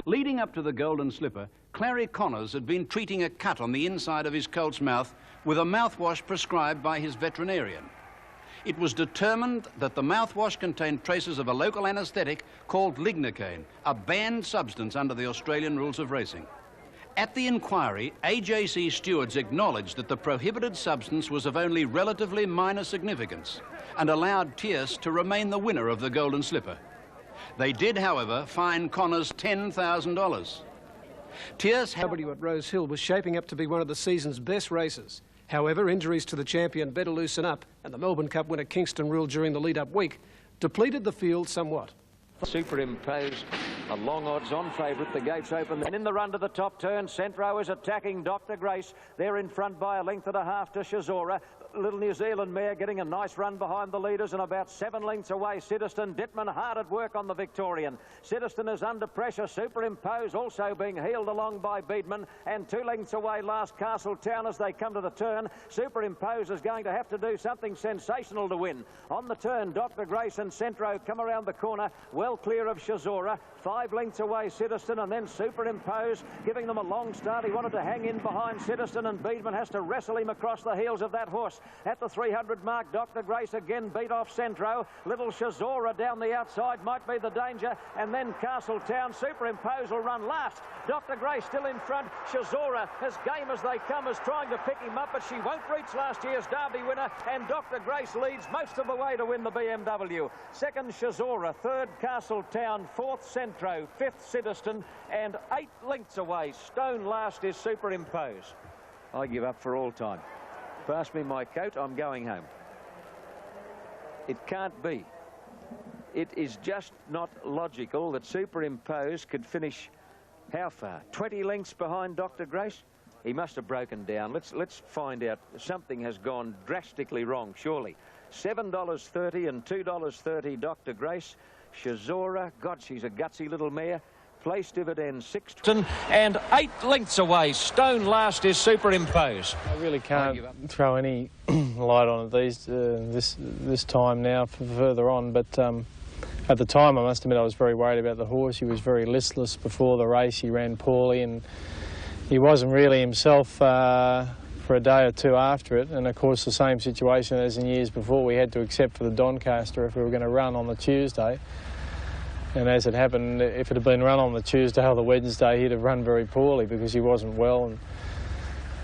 Leading up to the Golden Slipper, Clary Connors had been treating a cut on the inside of his colt's mouth with a mouthwash prescribed by his veterinarian. It was determined that the mouthwash contained traces of a local anaesthetic called lignocaine, a banned substance under the Australian rules of racing. At the inquiry, AJC stewards acknowledged that the prohibited substance was of only relatively minor significance and allowed Tierce to remain the winner of the Golden Slipper. They did, however, fine Connors $10,000. Tierce W at Rose Hill was shaping up to be one of the season's best races. However, injuries to the champion Better Loosen Up and the Melbourne Cup winner Kingston Rule during the lead-up week depleted the field somewhat. Superimpose a long odds-on favourite. The gates open. And in the run to the top turn, Centro is attacking Dr. Grace. They're in front by a length and a half to Shazora. Little New Zealand mare getting a nice run behind the leaders and about 7 lengths away. Citizen Dittman hard at work on the Victorian. Citizen is under pressure. Superimpose also being heeled along by Beedman, and 2 lengths away last Castletown as they come to the turn. Superimpose is going to have to do something sensational to win. On the turn, Dr. Grace and Centro come around the corner, well clear of Shazora. 5 lengths away Citizen, and then Superimpose giving them a long start. He wanted to hang in behind Citizen, and Beedman has to wrestle him across the heels of that horse. At the 300 mark, Dr. Grace again beat off Centro. Little Shazora down the outside might be the danger, and then Castletown. Superimpose will run last. Dr. Grace still in front. Shazora, as game as they come, is trying to pick him up, but she won't reach last year's Derby winner, and Dr. Grace leads most of the way to win the BMW. Second Shazora, third Castletown, fourth Centro, fifth Citizen, and 8 lengths away. Stone last is Superimpose. I give up for all time. Pass me my coat, I'm going home. It can't be. It is just not logical that Superimpose could finish how far? 20 lengths behind Dr. Grace? He must have broken down. Let's find out. Something has gone drastically wrong, surely. $7.30 and $2.30 Dr. Grace. Shazora, God, she's a gutsy little mare. Place dividend 6 and 8 lengths away. Stone last is Superimpose. I really can't throw any light on it this time now for further on, but at the time I must admit I was very worried about the horse. He was very listless before the race. He ran poorly and he wasn't really himself for a day or two after it, and of course the same situation as in years before. We had to accept for the Doncaster if we were going to run on the Tuesday. And as it happened, if it had been run on the Tuesday or the Wednesday, he'd have run very poorly because he wasn't well. And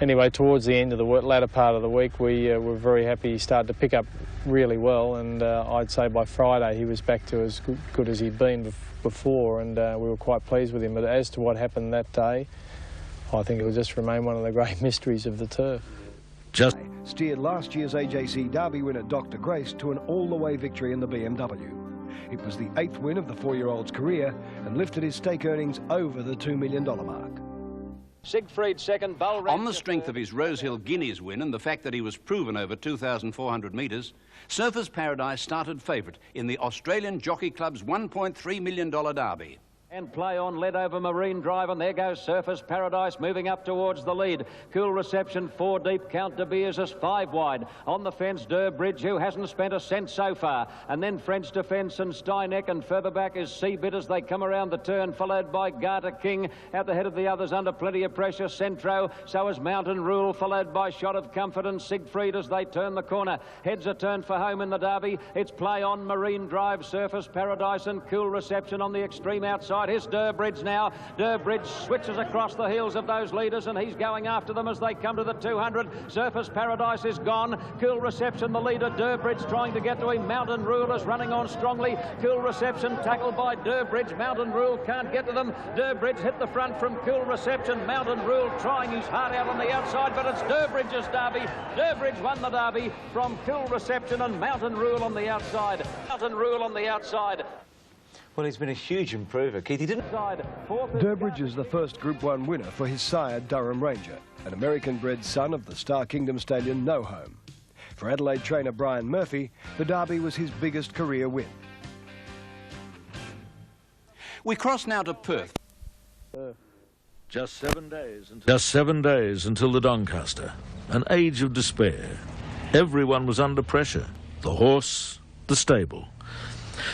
anyway, towards the end of the latter part of the week, we were very happy. He started to pick up really well, and I'd say by Friday he was back to as good as he'd been before, and we were quite pleased with him. But as to what happened that day, I think it will just remain one of the great mysteries of the turf. Just steered last year's AJC Derby winner Dr. Grace to an all-the-way victory in the BMW. It was the 8th win of the 4-year-old's career and lifted his stake earnings over the $2 million mark. Siegfried second, Bull on the strength of his Rosehill Guineas win and the fact that he was proven over 2,400 metres, Surfers Paradise started favourite in the Australian Jockey Club's $1.3 million derby. And Play On led over Marine Drive, and there goes Surfers Paradise moving up towards the lead. Cool Reception 4 deep, Count De Beers is 5 wide. On the fence, Durbridge, who hasn't spent a cent so far. And then French Defence and Steineck, and further back is Seabit as they come around the turn, followed by Garter King. At the head of the others under plenty of pressure, Centro. So is Mountain Rule, followed by Shot of Comfort and Siegfried as they turn the corner. Heads are turned for home in the Derby. It's Play On, Marine Drive, Surfers Paradise and Cool Reception on the extreme outside. Here's Durbridge now. Durbridge switches across the heels of those leaders, and he's going after them as they come to the 200. Surfers Paradise is gone. Cool Reception, the leader. Durbridge trying to get to him. Mountain Rule is running on strongly. Cool Reception tackled by Durbridge. Mountain Rule can't get to them. Durbridge hit the front from Cool Reception. Mountain Rule trying his heart out on the outside, but it's Durbridge's derby. Durbridge won the derby from Cool Reception and Mountain Rule on the outside. Mountain Rule on the outside. Well, he's been a huge improver, Keith. He didn't... Durbridge is the first Group 1 winner for his sire, Durham Ranger, an American-bred son of the Star Kingdom stallion No Home. For Adelaide trainer Brian Murphy, the Derby was his biggest career win. We cross now to Perth. Just 7 days until the Doncaster, an age of despair. Everyone was under pressure. The horse, the stable.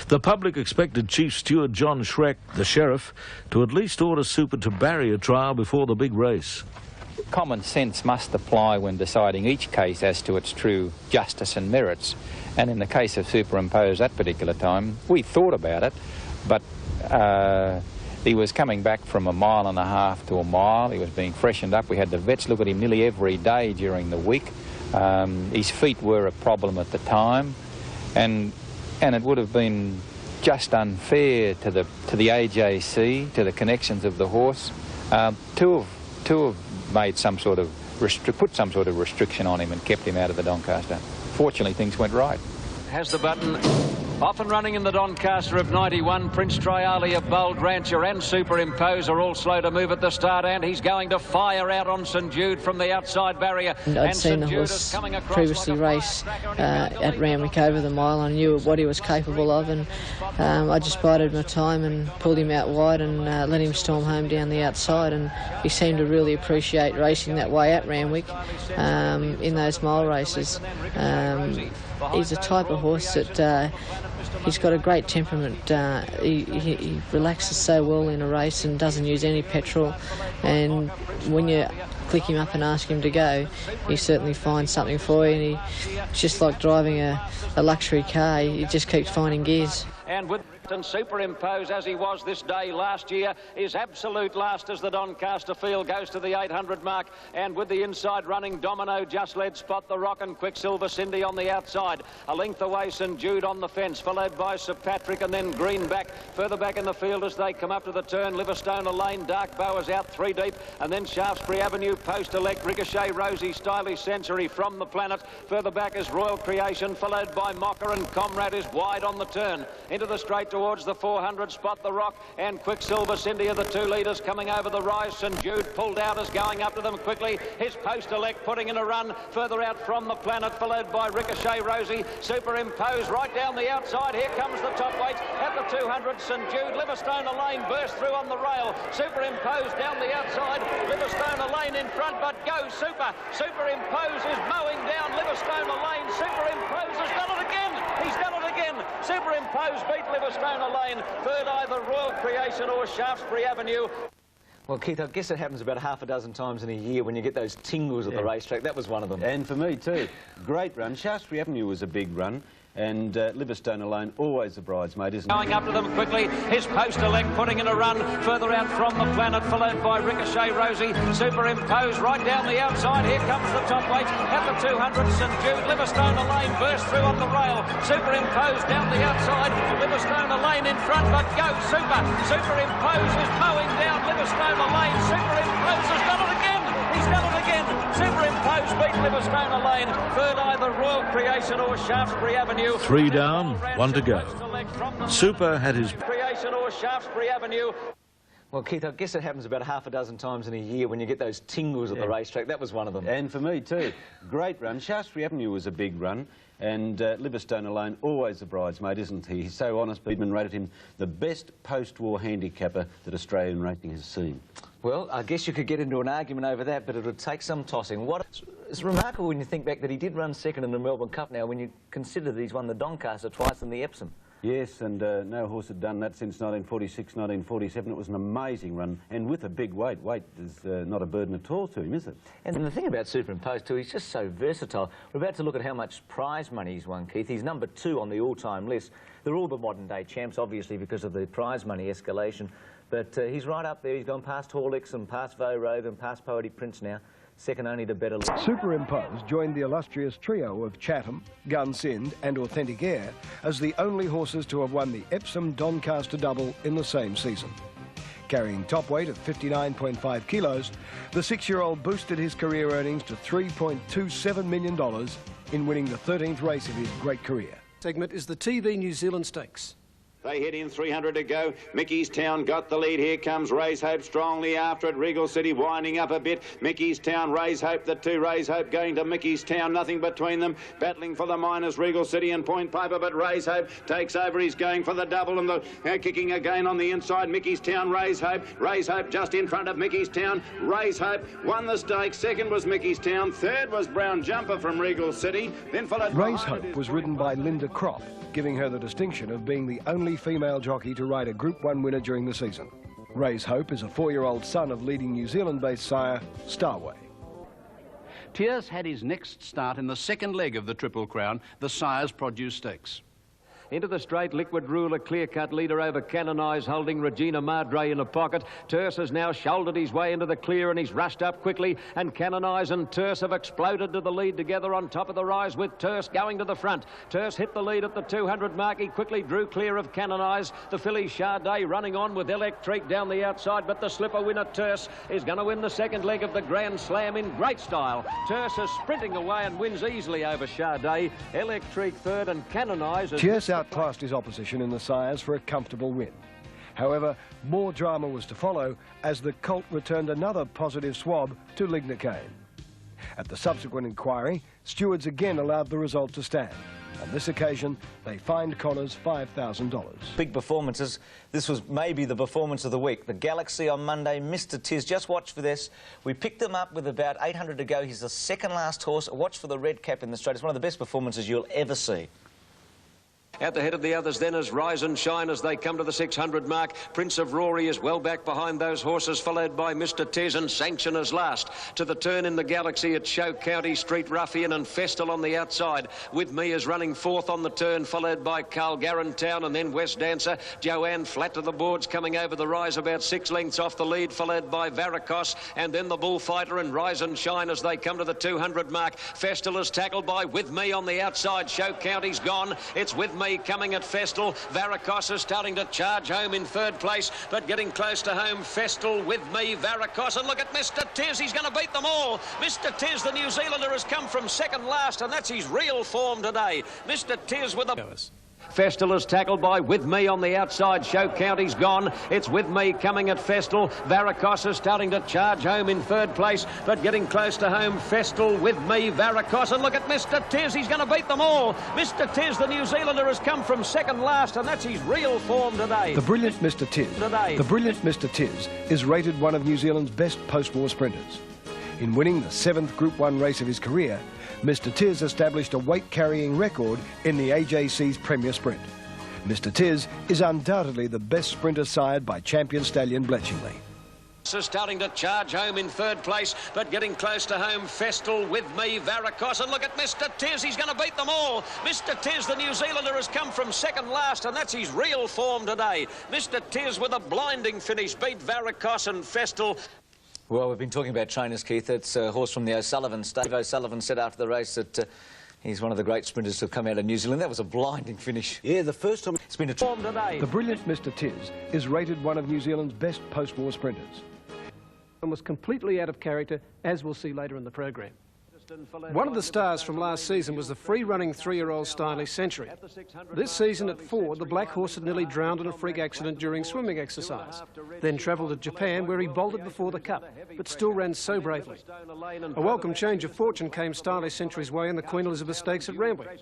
The public expected Chief Steward John Schreck, the sheriff, to at least order Super to barrier trial before the big race. Common sense must apply when deciding each case as to its true justice and merits. And in the case of Superimpose that particular time, we thought about it, but he was coming back from 1.5 miles to a mile. He was being freshened up. We had the vets look at him nearly every day during the week. His feet were a problem at the time, and it would have been just unfair to the AJC, to the connections of the horse, to have made some sort of put some sort of restriction on him and kept him out of the Doncaster. Fortunately, things went right. Has the button. Off and running in the Doncaster of 91, Prince Triali of Bold Rancher and Superimpose are all slow to move at the start, and he's going to fire out on St Jude from the outside barrier. I'd seen the horse previously race at Randwick over the mile. I knew what he was capable of, and I just bided my time and pulled him out wide and let him storm home down the outside, and he seemed to really appreciate racing that way at Randwick in those mile races. He's a type of horse that he's got a great temperament. He relaxes so well in a race and doesn't use any petrol, and when you click him up and ask him to go, he certainly finds something for you, and it's just like driving a luxury car. He just keeps finding gears. And with Superimpose, as he was this day last year, is absolute last as the Doncaster field goes to the 800 mark. And with the inside running, Domino just led Spot the Rock and Quicksilver Cindy on the outside. A length away, St Jude on the fence, followed by Sir Patrick and then Greenback. Further back in the field as they come up to the turn, Liverstone Lane, Dark Bow is out 3 deep. And then Shaftesbury Avenue, Post Elect, Ricochet, Rosie, Stylish Century from the Planet. Further back is Royal Creation, followed by Mocker, and Comrade is wide on the turn. Into the straight towards the 400, Spot the Rock and Quicksilver Cindy are the 2 leaders coming over the rise. St Jude pulled out as going up to them quickly. His Post Elect putting in a run further out from the Planet, followed by Ricochet, Rosie, Superimpose right down the outside. Here comes the top weight at the 200. St Jude, Liverstone Lane burst through on the rail. Superimpose down the outside. Liverstone Lane in front, but go Super. Superimpose is mowing down Liverstone Lane. Superimpose has done it again. He's done it again. Superimpose beat Liverstone Lane. Third either Royal Creation or Shaftesbury Avenue. Well, Keith, I guess it happens about half a dozen times in a year when you get those tingles at the racetrack. That was one of them. And for me too. Great run. Shaftesbury Avenue was a big run. And Liverstone Alone, always a bridesmaid, isn't it? Going up to them quickly, his Post Elect putting in a run further out from the Planet, followed by Ricochet, Rosie, Superimpose right down the outside. Here comes the top weight at the 200. St Jude, Liverstone Lane burst through on the rail. Superimpose down the outside. Liverstone Lane in front, but go Super. Superimpose is mowing down Liverstone Lane. Superimpose has done it again. He's done it again. Superimpose beat Liverstone Lane. Third either Royal Creation or Shaftesbury Avenue. 3 down, 1 to go. Super had his... Creation or Shaftesbury Avenue. Well, Keith, I guess it happens about half a dozen times in a year when you get those tingles at the racetrack. That was one of them. And for me too. Great run. Shaftesbury Avenue was a big run, and Livingstone Alone, always a bridesmaid, isn't he? He's so honest. Beedman rated him the best post-war handicapper that Australian racing has seen. Well, I guess you could get into an argument over that, but it would take some tossing. It's remarkable when you think back that he did run second in the Melbourne Cup now, when you consider that he's won the Doncaster twice and the Epsom. Yes, and no horse had done that since 1946, 1947. It was an amazing run, and with a big weight. Weight is not a burden at all to him, is it? And the thing about Superimposed, too, he's just so versatile. We're about to look at how much prize money he's won, Keith. He's number 2 on the all-time list. They're all the modern-day champs, obviously, because of the prize money escalation. But he's right up there. He's gone past Horlicks and past Vaux Rogue and past Poety Prince now. Second only to Better. Superimposed joined the illustrious trio of Chatham, Gun Sind and Authentic Air as the only horses to have won the Epsom Doncaster double in the same season. Carrying top weight at 59.5 kilos, the 6-year-old boosted his career earnings to $3.27 million in winning the 13th race of his great career. Segment is the TV New Zealand Stakes. They head in, 300 to go. Mickey's Town got the lead. Here comes Raise Hope strongly after it. Regal City winding up a bit. Mickey's Town, Raise Hope, the two. Raise Hope going to Mickey's Town. Nothing between them. Battling for the minors, Regal City and Point Piper, but Raise Hope takes over. He's going for the double and the kicking again on the inside. Mickey's Town, Raise Hope. Raise Hope just in front of Mickey's Town. Raise Hope won the stakes. Second was Mickey's Town. Third was Brown Jumper from Regal City. Then followed... Raise Hope was ridden by Linda Cropp, giving her the distinction of being the only female jockey to ride a Group 1 winner during the season. Raise Hope is a 4-year-old son of leading New Zealand-based sire Starway. Tierce had his next start in the second leg of the Triple Crown, the Sires Produce Stakes. Into the straight, Liquid Rule, a clear-cut leader over Canonise, holding Regina Madre in a pocket. Terce has now shouldered his way into the clear and he's rushed up quickly, and Canonise and Terce have exploded to the lead together on top of the rise, with Terce going to the front. Terce hit the lead at the 200 mark. He quickly drew clear of Canonise. The filly Chardet running on with Electrique down the outside, but the slipper winner Terce is going to win the second leg of the Grand Slam in great style. Terce is sprinting away and wins easily over Chardet. Electrique third and Canonise... Tierce outclassed his opposition in the Sires for a comfortable win. However, more drama was to follow as the colt returned another positive swab to Lignocaine. At the subsequent inquiry, stewards again allowed the result to stand. On this occasion, they fined Connors $5,000. Big performances. This was maybe the performance of the week. The Galaxy on Monday, Mr. Tiz. Just watch for this. We picked them up with about 800 to go. He's the second last horse. Watch for the red cap in the straight. It's one of the best performances you'll ever see. At the head of the others then is Rise and Shine as they come to the 600 mark. Prince of Rory is well back behind those horses, followed by Mr. Tez and Sanction as last. To the turn in the Galaxy, it's Show County, Street Ruffian and Festal on the outside. With Me is running fourth on the turn, followed by Carl Town and then West Dancer. Joanne flat to the boards, coming over the rise about 6 lengths off the lead, followed by Varicos and then the Bullfighter and Rise and Shine as they come to the 200 mark. Festal is tackled by With Me on the outside. Show County's gone. It's With Me coming at Festal. Varicos is starting to charge home in third place, but getting close to home. Festal, With Me, Varicos, and look at Mr. Tiz. He's going to beat them all. Mr. Tiz, the New Zealander, has come from second last, and that's his real form today. Mr. Tiz with a... Festal is tackled by With Me on the outside. Show County's gone. It's With Me coming at Festal. Varicos is starting to charge home in third place, but getting close to home. Festal, With Me, Varicos, and look at Mr. Tiz. He's going to beat them all. Mr. Tiz, the New Zealander, has come from second last, and that's his real form today. The brilliant Mr. Tiz. The brilliant Mr. Tiz is rated one of New Zealand's best post-war sprinters. In winning the 7th Group 1 race of his career, Mr. Tiz established a weight-carrying record in the AJC's Premier Sprint. Mr. Tiz is undoubtedly the best sprinter sired by champion stallion Bletchingley. Starting to charge home in third place, but getting close to home. Festal, With Me, Varicos, and look at Mr. Tiz. He's going to beat them all. Mr. Tiz, the New Zealander, has come from second last, and that's his real form today. Mr. Tiz with a blinding finish beat Varicos and Festal. Well, we've been talking about trainers, Keith. It's a horse from the O'Sullivan state. O'Sullivan said after the race that he's one of the great sprinters to come out of New Zealand. That was a blinding finish. Yeah, the first time... It's been a... The brilliant Mr. Tiz is rated one of New Zealand's best post-war sprinters. And was completely out of character, as we'll see later in the program. One of the stars from last season was the free-running 3-year-old Stylish Century. This season at Ford, the black horse had nearly drowned in a freak accident during swimming exercise, then travelled to Japan where he bolted before the Cup, but still ran so bravely. A welcome change of fortune came Stylish Century's way in the Queen Elizabeth Stakes at Randwick.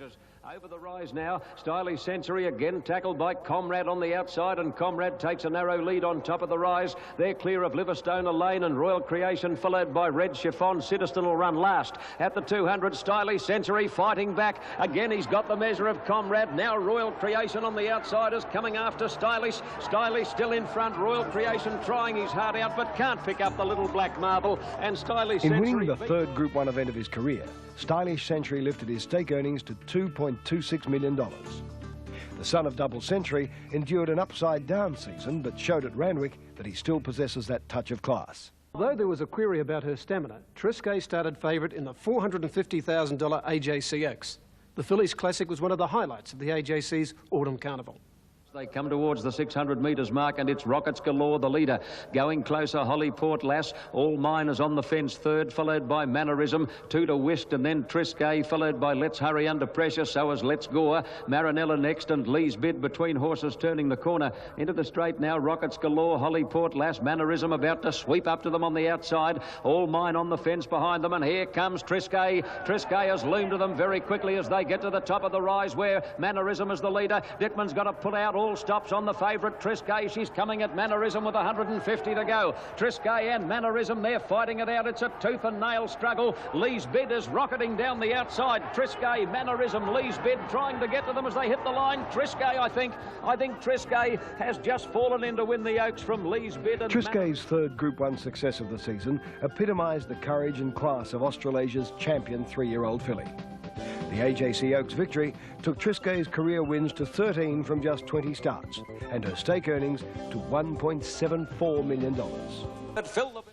Over the rise now, Stylish Century again tackled by Comrade on the outside, and Comrade takes a narrow lead on top of the rise. They're clear of Liverstone Lane and Royal Creation, followed by Red Chiffon. Citizen will run last. At the 200, Stylish Century fighting back. Again, he's got the measure of Comrade. Now Royal Creation on the outsiders coming after Stylish. Stylish still in front. Royal Creation trying his heart out, but can't pick up the little black marble. And Stylish Century... In winning the third Group 1 event of his career, Stylish Century lifted his stake earnings to $2.26 million. The son of Double Century endured an upside-down season, but showed at Randwick that he still possesses that touch of class. Although there was a query about her stamina, Triscay started favourite in the $450,000 AJC Oaks. The Fillies Classic was one of the highlights of the AJC's Autumn Carnival. They come towards the 600 metres mark, and it's Rockets Galore, the leader. Going closer, Hollyport Lass. All Mine is on the fence, third, followed by Mannerism. Two to Whist, and then Triscay, followed by Let's Hurry Under Pressure. So is Let's Gore. Marinella next, and Lee's Bid between horses turning the corner. Into the straight now, Rockets Galore, Hollyport Lass, Mannerism about to sweep up to them on the outside. All Mine on the fence behind them, and here comes Triscay. Triscay has loomed to them very quickly as they get to the top of the rise, where Mannerism is the leader. Dickman's got to pull out. All stops on the favourite Triscay. She's coming at Mannerism with 150 to go. Triscay and Mannerism, they're fighting it out. It's a tooth and nail struggle. Lee's Bid is rocketing down the outside. Triscay, Mannerism, Lee's Bid trying to get to them as they hit the line. Triscay, I think Triscay has just fallen in to win the Oaks from Lee's Bid. And Triscay's third Group 1 success of the season epitomised the courage and class of Australasia's champion 3-year-old filly. The AJC Oaks victory took Triscay's career wins to 13 from just 20 starts, and her stake earnings to $1.74 million.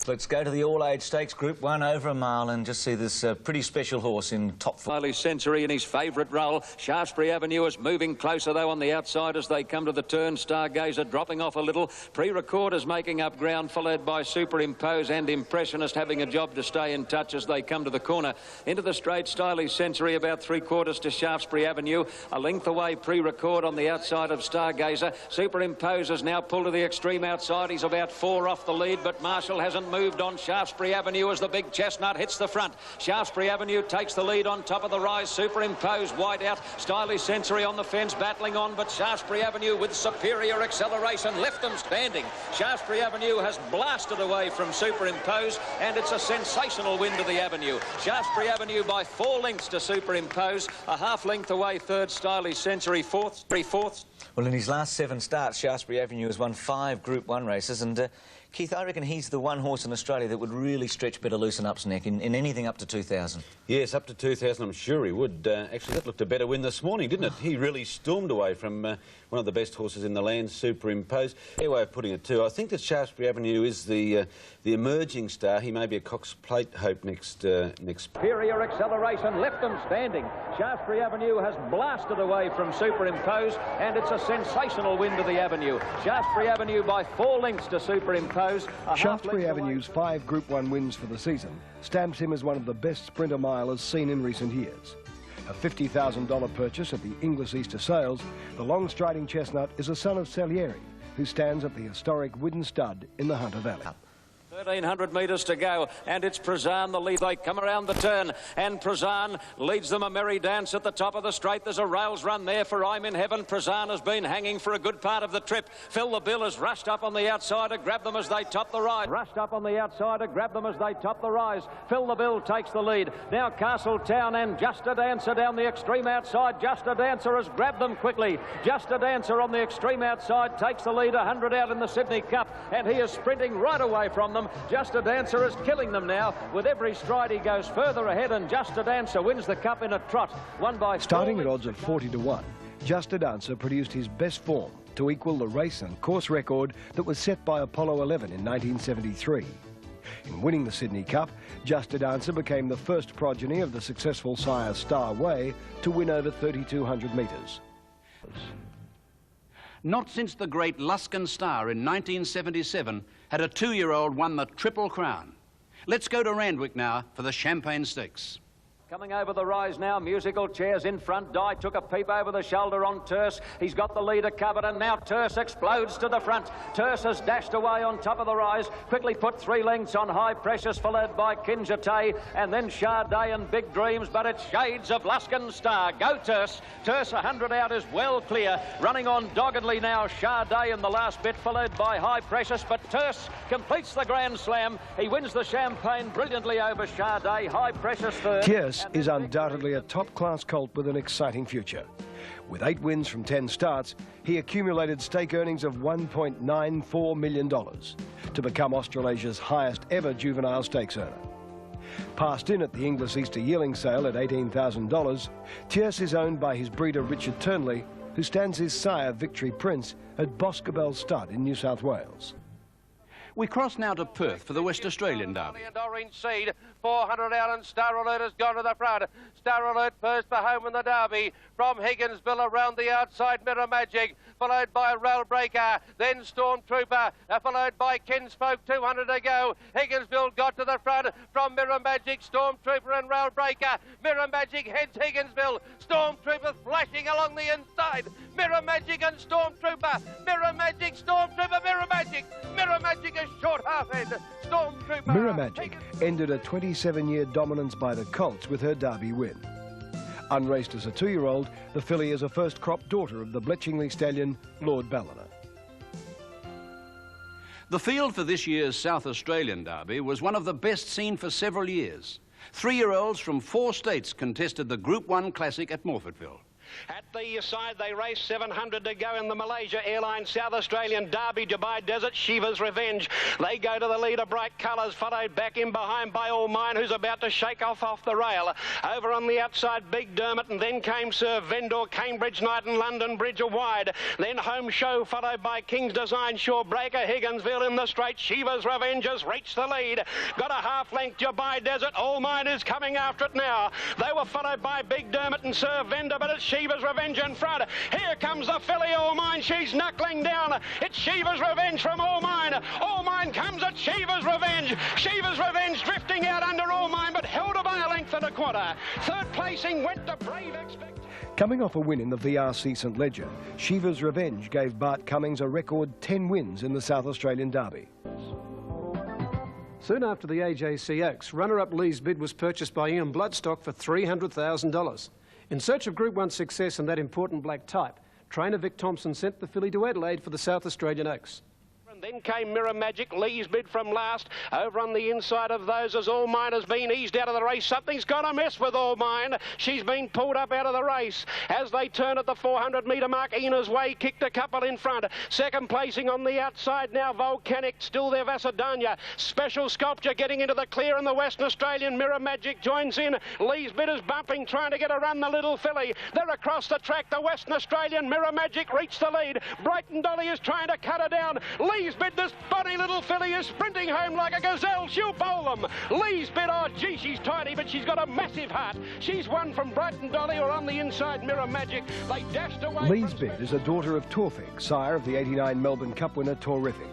Let's go to the all-age stakes Group 1 over a mile and just see this pretty special horse in top form. Stylish Century in his favourite role. Shaftesbury Avenue is moving closer though on the outside as they come to the turn. Stargazer dropping off a little. Pre-Record is making up ground, followed by Superimpose and Impressionist having a job to stay in touch as they come to the corner. Into the straight, Stylish Century about 3/4 to Shaftesbury Avenue. A length away, Pre-Record on the outside of Stargazer. Superimpose is now pulled to the extreme outside. He's about 4 off the lead, but Marshall hasn't moved on Shaftesbury Avenue as the big chestnut hits the front. Shaftesbury Avenue takes the lead on top of the rise. Superimpose wide out. Stylish Century on the fence battling on, but Shaftesbury Avenue with superior acceleration left them standing. Shaftesbury Avenue has blasted away from Superimpose, and it's a sensational win to the Avenue. Shaftesbury Avenue by 4 lengths to Superimpose. A half length away third, Stylish Century fourth, 3/4. Well, in his last 7 starts, Shaftesbury Avenue has won 5 Group 1 races, and Keith, I reckon he's the one horse in Australia that would really stretch Better Loosen Up's neck in anything up to 2,000. Yes, up to 2,000, I'm sure he would. Actually, that looked a better win this morning, didn't it? He really stormed away from one of the best horses in the land, Superimpose. Fair way of putting it, too. I think that Shaftesbury Avenue is the emerging star. He may be a Cox Plate hope next. Superior acceleration left them standing. Shaftesbury Avenue has blasted away from Superimpose, and it's a sensational win to the Avenue. Shaftesbury Avenue by 4 lengths to Superimpose. Shaftesbury Avenue's 5 Group 1 wins for the season stamps him as one of the best sprinter milers seen in recent years. A $50,000 purchase at the Inglis Easter Sales, the long-striding chestnut is a son of Salieri, who stands at the historic Widden Stud in the Hunter Valley. 1,300 metres to go, and it's Prezan the lead. They come around the turn, and Prezan leads them a merry dance at the top of the straight. There's a rails run there for I'm in Heaven. Prezan has been hanging for a good part of the trip. Phil the Bill has rushed up on the outside to grab them as they top the rise. Phil the Bill takes the lead. Now Castletown and Just a Dancer down the extreme outside. Just a Dancer has grabbed them quickly. Just a Dancer on the extreme outside takes the lead, 100 out in the Sydney Cup, and he is sprinting right away from them. Just a Dancer is killing them now. With every stride he goes further ahead, and Just a Dancer wins the Cup in a trot. Won by starting at odds of 40 to 1, Just a Dancer produced his best form to equal the race and course record that was set by Apollo 11 in 1973. In winning the Sydney Cup, Just a Dancer became the first progeny of the successful sire Star Way to win over 3,200 metres. Not since the great Luskin Star in 1977 had a 2-year-old won the Triple Crown. Let's go to Randwick now for the Champagne Stakes. Coming over the rise now, Musical Chairs in front. Di took a peep over the shoulder on Terse. He's got the leader covered, and now Terse explodes to the front. Terse has dashed away on top of the rise, quickly put 3 lengths on High Precious, followed by Kinjate, and then Charday and Big Dreams, but it's shades of Luskin Star. Go Terse. Terse 100 out is well clear. Running on doggedly now, Charday in the last bit, followed by High Precious, but Terse completes the Grand Slam. He wins the Champagne brilliantly over Charday. High Precious third. Tierce is undoubtedly a top-class colt with an exciting future. With 8 wins from 10 starts, he accumulated stake earnings of $1.94 million to become Australasia's highest ever juvenile stakes earner. Passed in at the Inglis Easter yearling sale at $18,000, Tierce is owned by his breeder Richard Turnley, who stands his sire Victory Prince at Boscobel Stud in New South Wales. We cross now to Perth for the West Australian Derby. And Orange Seed, 400 out, and Star Alert has gone to the front. Star Alert first for home in the Derby. From Higginsville around the outside, Mirror Magic, followed by Rail Breaker, then Stormtrooper, followed by Kinsfolk, 200 to go. Higginsville got to the front from Mirror Magic, Stormtrooper and Rail Breaker. Mirror Magic heads Higginsville, Stormtrooper flashing along the inside. Mirror Magic and Stormtrooper, Mirror Magic, Stormtrooper, Mirror Magic. Mirror Magic is short half end. Stormtrooper. Mirror Magic ended a 27-year dominance by the Colts with her Derby win. Unraced as a 2-year-old, the filly is a first-crop daughter of the Bletchingley stallion, Lord Ballina. The field for this year's South Australian Derby was one of the best seen for several years. 3-year-olds from 4 states contested the Group 1 Classic at Morfordville. At the side, they race 700 to go in the Malaysia Airlines South Australian Derby, Dubai Desert, Shiva's Revenge. They go to the leader, Bright Colours, followed back in behind by All Mine, who's about to shake off the rail. Over on the outside, Big Dermot, and then came Sir Vendor, Cambridge Knight and London Bridge are wide. Then Home Show, followed by King's Design, Shore Breaker, Higginsville in the straight. Shiva's Revenge has reached the lead. Got a half-length Dubai Desert. All Mine is coming after it now. They were followed by Big Dermot and Sir Vendor, but it's Shiva's Revenge in front. Here comes the filly, All Mine. She's knuckling down. It's Shiva's Revenge from All Mine. All Mine comes at Shiva's Revenge. Shiva's Revenge drifting out under All Mine, but held by a length and a quarter. Third placing went to Brave Expect. Coming off a win in the VRC St Ledger, Shiva's Revenge gave Bart Cummings a record 10 wins in the South Australian Derby. Soon after the AJC Oaks, runner-up Lee's Bid was purchased by Ian Bloodstock for $300,000. In search of Group 1 success and that important black type, trainer Vic Thompson sent the filly to Adelaide for the South Australian Oaks. Then came Mirror Magic, Lee's Bid from last. Over on the inside of those as All Mine has been eased out of the race. Something's gone amiss with All Mine. She's been pulled up out of the race. As they turn at the 400-metre mark, Ina's Way kicked a couple in front. Second placing on the outside now, Volcanic, still there, Vasadania. Special Sculpture getting into the clear in the Western Australian. Mirror Magic joins in. Lee's Bid is bumping, trying to get a run, the little filly. They're across the track. The Western Australian Mirror Magic reached the lead. Brighton Dolly is trying to cut her down. Lee's Bid, this bonny little filly, is sprinting home like a gazelle. She'll bowl them. Lee's Bid, oh gee, she's tiny, but she's got a massive heart. She's won from Brighton Dolly, or on the inside, Mirror Magic. They dashed away. Lee's Bid is a daughter of Torfig, sire of the '89 Melbourne Cup winner Torrific.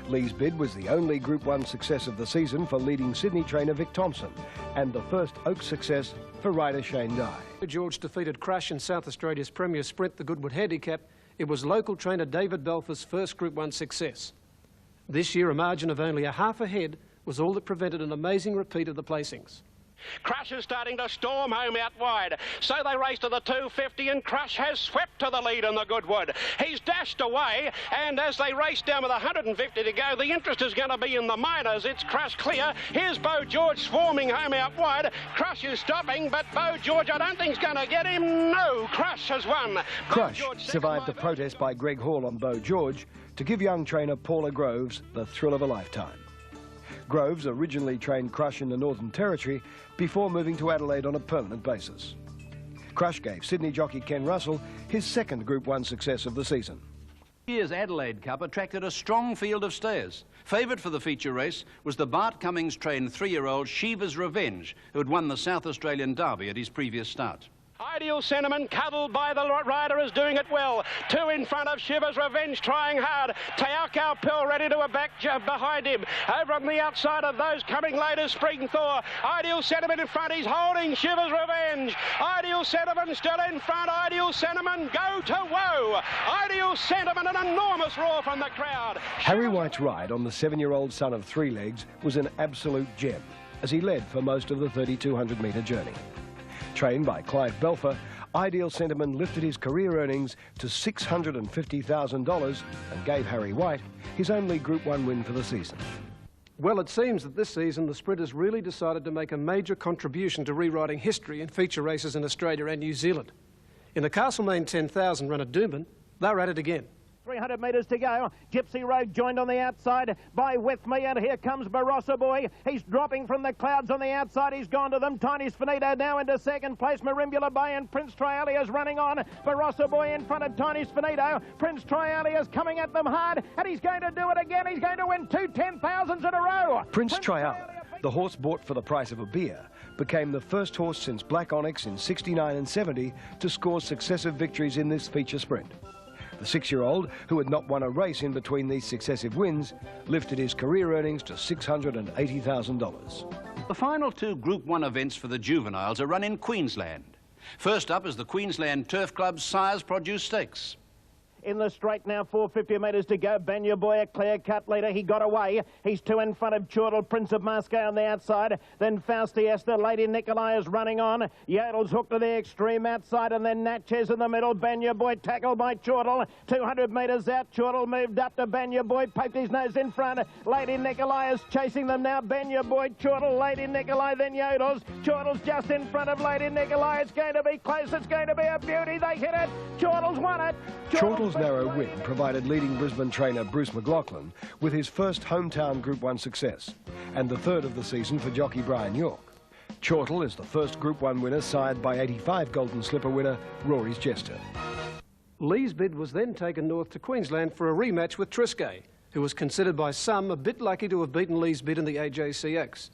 Lee's Bid was the only Group 1 success of the season for leading Sydney trainer Vic Thompson, and the first Oaks success for rider Shane Dye. George defeated Crush in South Australia's Premier Sprint, the Goodwood Handicap. It was local trainer David Belfer's first Group 1 success. This year, a margin of only a half a head was all that prevented an amazing repeat of the placings. Crush is starting to storm home out wide. So they race to the 250, and Crush has swept to the lead in the Goodwood. He's dashed away, and as they race down with 150 to go, the interest is going to be in the minors. It's Crush clear. Here's Beau George swarming home out wide. Crush is stopping, but Beau George, I don't think, is going to get him. No, Crush has won. Crush survived the protest by Greg Hall on Beau George to give young trainer Paula Groves the thrill of a lifetime. Groves originally trained Crush in the Northern Territory before moving to Adelaide on a permanent basis. Crush gave Sydney jockey Ken Russell his second Group 1 success of the season. This year's Adelaide Cup attracted a strong field of stayers. Favoured for the feature race was the Bart Cummings trained 3-year-old Shiva's Revenge, who had won the South Australian Derby at his previous start. Ideal Sentiment, cuddled by the rider, is doing it well. 2 in front of Shivers Revenge, trying hard. Teakau Pearl ready to a back behind him. Over on the outside of those coming later, Spring Thor. Ideal Sentiment in front, he's holding Shivers Revenge. Ideal Sentiment still in front. Ideal Sentiment, go to woe. Ideal Sentiment, an enormous roar from the crowd. Harry White's ride on the 7-year-old son of Three Legs was an absolute gem as he led for most of the 3,200-metre journey. Trained by Clive Belfer, Ideal Sentiment lifted his career earnings to $650,000 and gave Harry White his only Group 1 win for the season. Well, it seems that this season the sprinters really decided to make a major contribution to rewriting history in feature races in Australia and New Zealand. In the Castlemaine 10,000 run at Doomben, they're at it again. 300 metres to go. Gypsy Road joined on the outside by With Me, and here comes Barossa Boy. He's dropping from the clouds on the outside. He's gone to them. Tiny's Finito now into second place. Marimbula Bay and Prince Trialia's running on. Barossa Boy in front of Tiny's Finito. Prince Trialia's coming at them hard, and he's going to do it again. He's going to win 2 10,000s in a row. Prince Trialia, the horse bought for the price of a beer, became the first horse since Black Onyx in 69 and 70 to score successive victories in this feature sprint. The 6-year-old, who had not won a race in between these successive wins, lifted his career earnings to $680,000. The final 2 Group 1 events for the juveniles are run in Queensland. First up is the Queensland Turf Club's Sires Produce Stakes. In the straight now, 450 metres to go. Banya Boy, a clear-cut leader. He got away. He's 2 in front of Chortle, Prince of Mascot on the outside. Then Fausti Esther, Lady Nicolai is running on. Yodel's hooked to the extreme outside, and then Natchez in the middle. Banya Boy tackled by Chortle. 200 metres out. Chortle moved up to Banya Boy, poked his nose in front. Lady Nicolai is chasing them now. Banya Boy, Chortle, Lady Nicolai, then Yodel's. Chortle's just in front of Lady Nicolai. It's going to be close. It's going to be a beauty. They hit it. Chortle's won it. Chortle's narrow win provided leading Brisbane trainer Bruce McLaughlin with his first hometown Group 1 success and the 3rd of the season for jockey Brian York. Chortle is the first Group 1 winner sired by 85 Golden Slipper winner Rory's Jester. Lee's bid was then taken north to Queensland for a rematch with Triscay, who was considered by some a bit lucky to have beaten Lee's bid in the AJC Oaks.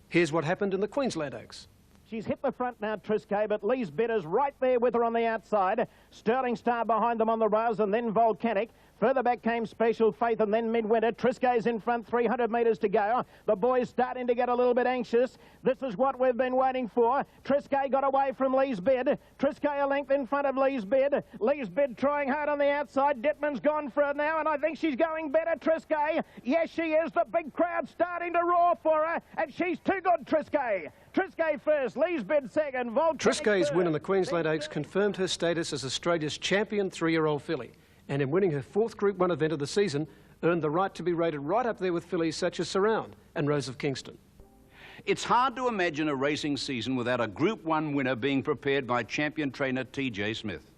Here's what happened in the Queensland Oaks. She's hit the front now, Triscay, but Lee's Bidder's right there with her on the outside. Sterling Star behind them on the rails, and then Volcanic. Further back came Special Faith and then Midwinter. Triscay's in front, 300 metres to go. The boys starting to get a little bit anxious. This is what we've been waiting for. Triscay got away from Lee's Bid. Triscay a length in front of Lee's Bid. Lee's Bid trying hard on the outside. Dittman's gone for her now, and I think she's going better, Triscay. Yes, she is. The big crowd starting to roar for her, and she's too good, Triscay. Triscay first, Lee's Bid second, Volcanic Triscay's third. win in the Queensland Oaks confirmed her status as Australia's champion 3-year-old filly, and in winning her 4th Group 1 event of the season, earned the right to be rated right up there with fillies such as Surround and Rose of Kingston. It's hard to imagine a racing season without a Group 1 winner being prepared by champion trainer T.J. Smith.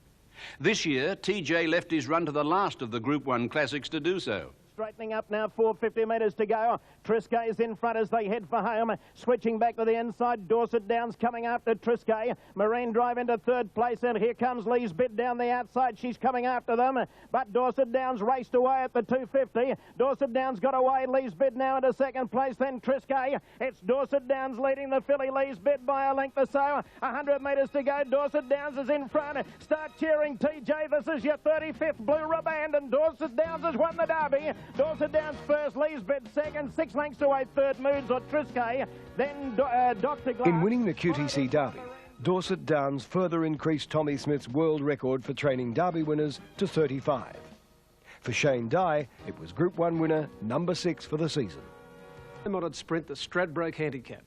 This year, T.J. left his run to the last of the Group 1 classics to do so. Straightening up now, 450 metres to go. Triscay's in front as they head for home. Switching back to the inside, Dorset Downs coming after Triscay. Marine Drive into 3rd place, and here comes Lee's Bid down the outside. She's coming after them, but Dorset Downs raced away at the 250. Dorset Downs got away. Lee's Bid now into 2nd place, then Triscay. It's Dorset Downs leading the filly Lee's Bid by a length or so. 100 metres to go. Dorset Downs is in front. Start cheering, TJ. This is your 35th Blue Riband, and Dorset Downs has won the Derby. Dorset Downs first, Lee's Bid second, 6 lengths away third moves or Triscay, then Dr. Glass. In winning the QTC Derby, Dorset Downs further increased Tommy Smith's world record for training Derby winners to 35. For Shane Dye, it was Group 1 winner number 6 for the season. Modern sprint, the Stradbroke Handicap.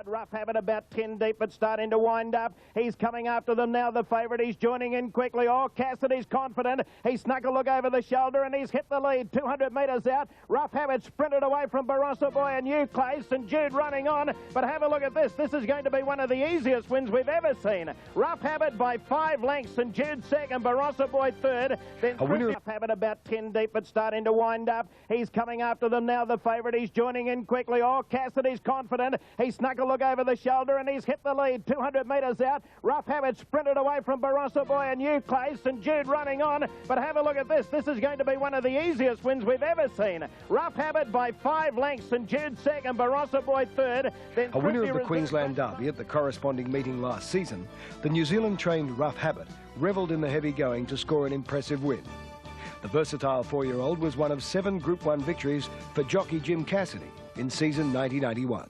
Rough Habit about 10 deep, but starting to wind up. He's coming after them now, the favourite. He's joining in quickly. Oh, Cassidy's confident. He snuck a look over the shoulder and he's hit the lead. 200 metres out. Rough Habit sprinted away from Barossa Boy and New Clay. St Jude running on. But have a look at this. This is going to be one of the easiest wins we've ever seen. Rough Habit by 5 lengths. St Jude second. Barossa Boy third. Then Rough Habit about 10 deep, but starting to wind up. He's coming after them now, the favourite. He's joining in quickly. Oh, Cassidy's confident. He snuck a look look over the shoulder, and he's hit the lead. 200 metres out. Rough Habit sprinted away from Barossa Boy and New Clay. St Jude running on. But have a look at this. This is going to be one of the easiest wins we've ever seen. Rough Habit by 5 lengths. St Jude second. Barossa Boy third. Then a winner of the Queensland Derby at the corresponding meeting last season, the New Zealand-trained Rough Habit revelled in the heavy going to score an impressive win. The versatile 4-year-old was one of 7 Group 1 victories for jockey Jim Cassidy in season 1981.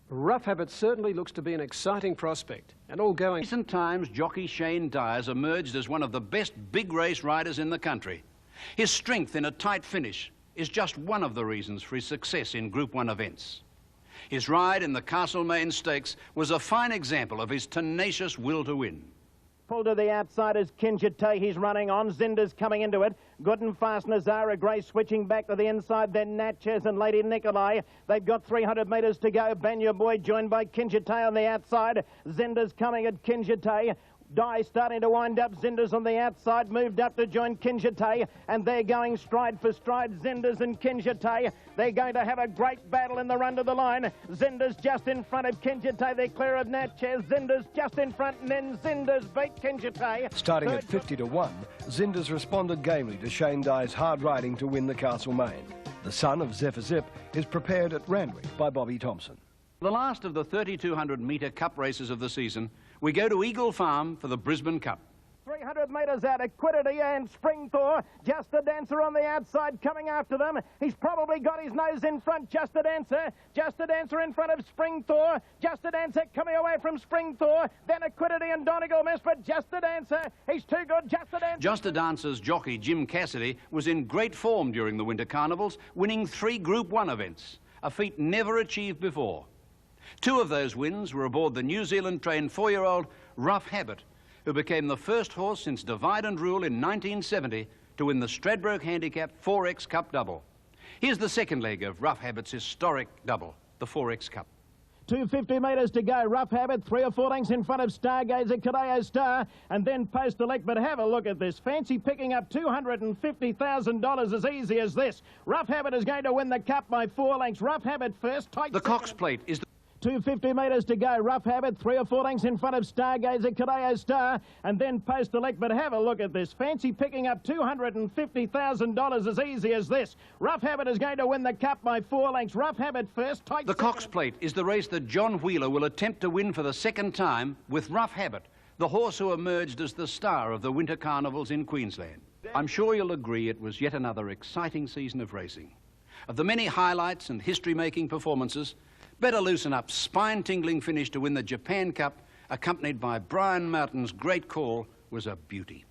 Rough Habit certainly looks to be an exciting prospect, and all going. In recent times, jockey Shane Dyers emerged as one of the best big race riders in the country. His strength in a tight finish is just one of the reasons for his success in Group 1 events. His ride in the Castlemaine Stakes was a fine example of his tenacious will to win. Pulled to the outside is Kinjite. He's running on. Zinder's coming into it. Good and fast Nazara Grey switching back to the inside. Then Natchez and Lady Nikolai. They've got 300 metres to go. Banya Boy joined by Kinjite on the outside. Zinder's coming at Kinjite. Die starting to wind up. Zinders on the outside, moved up to join Kinjite, and they're going stride for stride, Zinders and Kinjite. They're going to have a great battle in the run to the line. Zinders just in front of Kinjite. They're clear of Natchez. Zinders just in front, and then Zinders beat Kinjite. Starting at 50 to 1, Zinders responded gamely to Shane Dye's hard riding to win the Castlemaine. The son of Zephyr Zip is prepared at Randwick by Bobby Thompson. The last of the 3,200-metre cup races of the season, we go to Eagle Farm for the Brisbane Cup. 300 metres out, Equidity and Spring Thor. Just a Dancer on the outside coming after them. He's probably got his nose in front. Just a Dancer. Just a Dancer in front of Spring Thor. Just a Dancer coming away from Spring Thor. Then Equidity and Donegal Miss, but Just a Dancer. He's too good. Just a Dancer. Just a Dancer's jockey Jim Cassidy was in great form during the Winter Carnivals, winning 3 Group 1 events, a feat never achieved before. 2 of those wins were aboard the New Zealand-trained 4-year-old Rough Habit, who became the first horse since Divide and Rule in 1970 to win the Stradbroke Handicap 4X Cup double. Here's the second leg of Rough Habit's historic double, the 4X Cup. 250 metres to go. Rough Habit, 3 or 4 lengths in front of Stargazer, Cadeo Star, and then Post Elect. But have a look at this. Fancy picking up $250,000 as easy as this. Rough Habit is going to win the cup by 4 lengths. Rough Habit first. The Cox Plate is the 250 metres to go. Rough Habit, 3 or 4 lengths in front of Stargazer, Cadeo Star, and then Post Elect. But have a look at this. Fancy picking up $250,000 as easy as this. Rough Habit is going to win the cup by 4 lengths. Rough Habit first. The Cox Plate is the race that John Wheeler will attempt to win for the second time with Rough Habit, the horse who emerged as the star of the Winter Carnivals in Queensland. I'm sure you'll agree it was yet another exciting season of racing. Of the many highlights and history-making performances, Better Loosen Up's spine-tingling finish to win the Japan Cup, accompanied by Brian Martin's great call, was a beauty.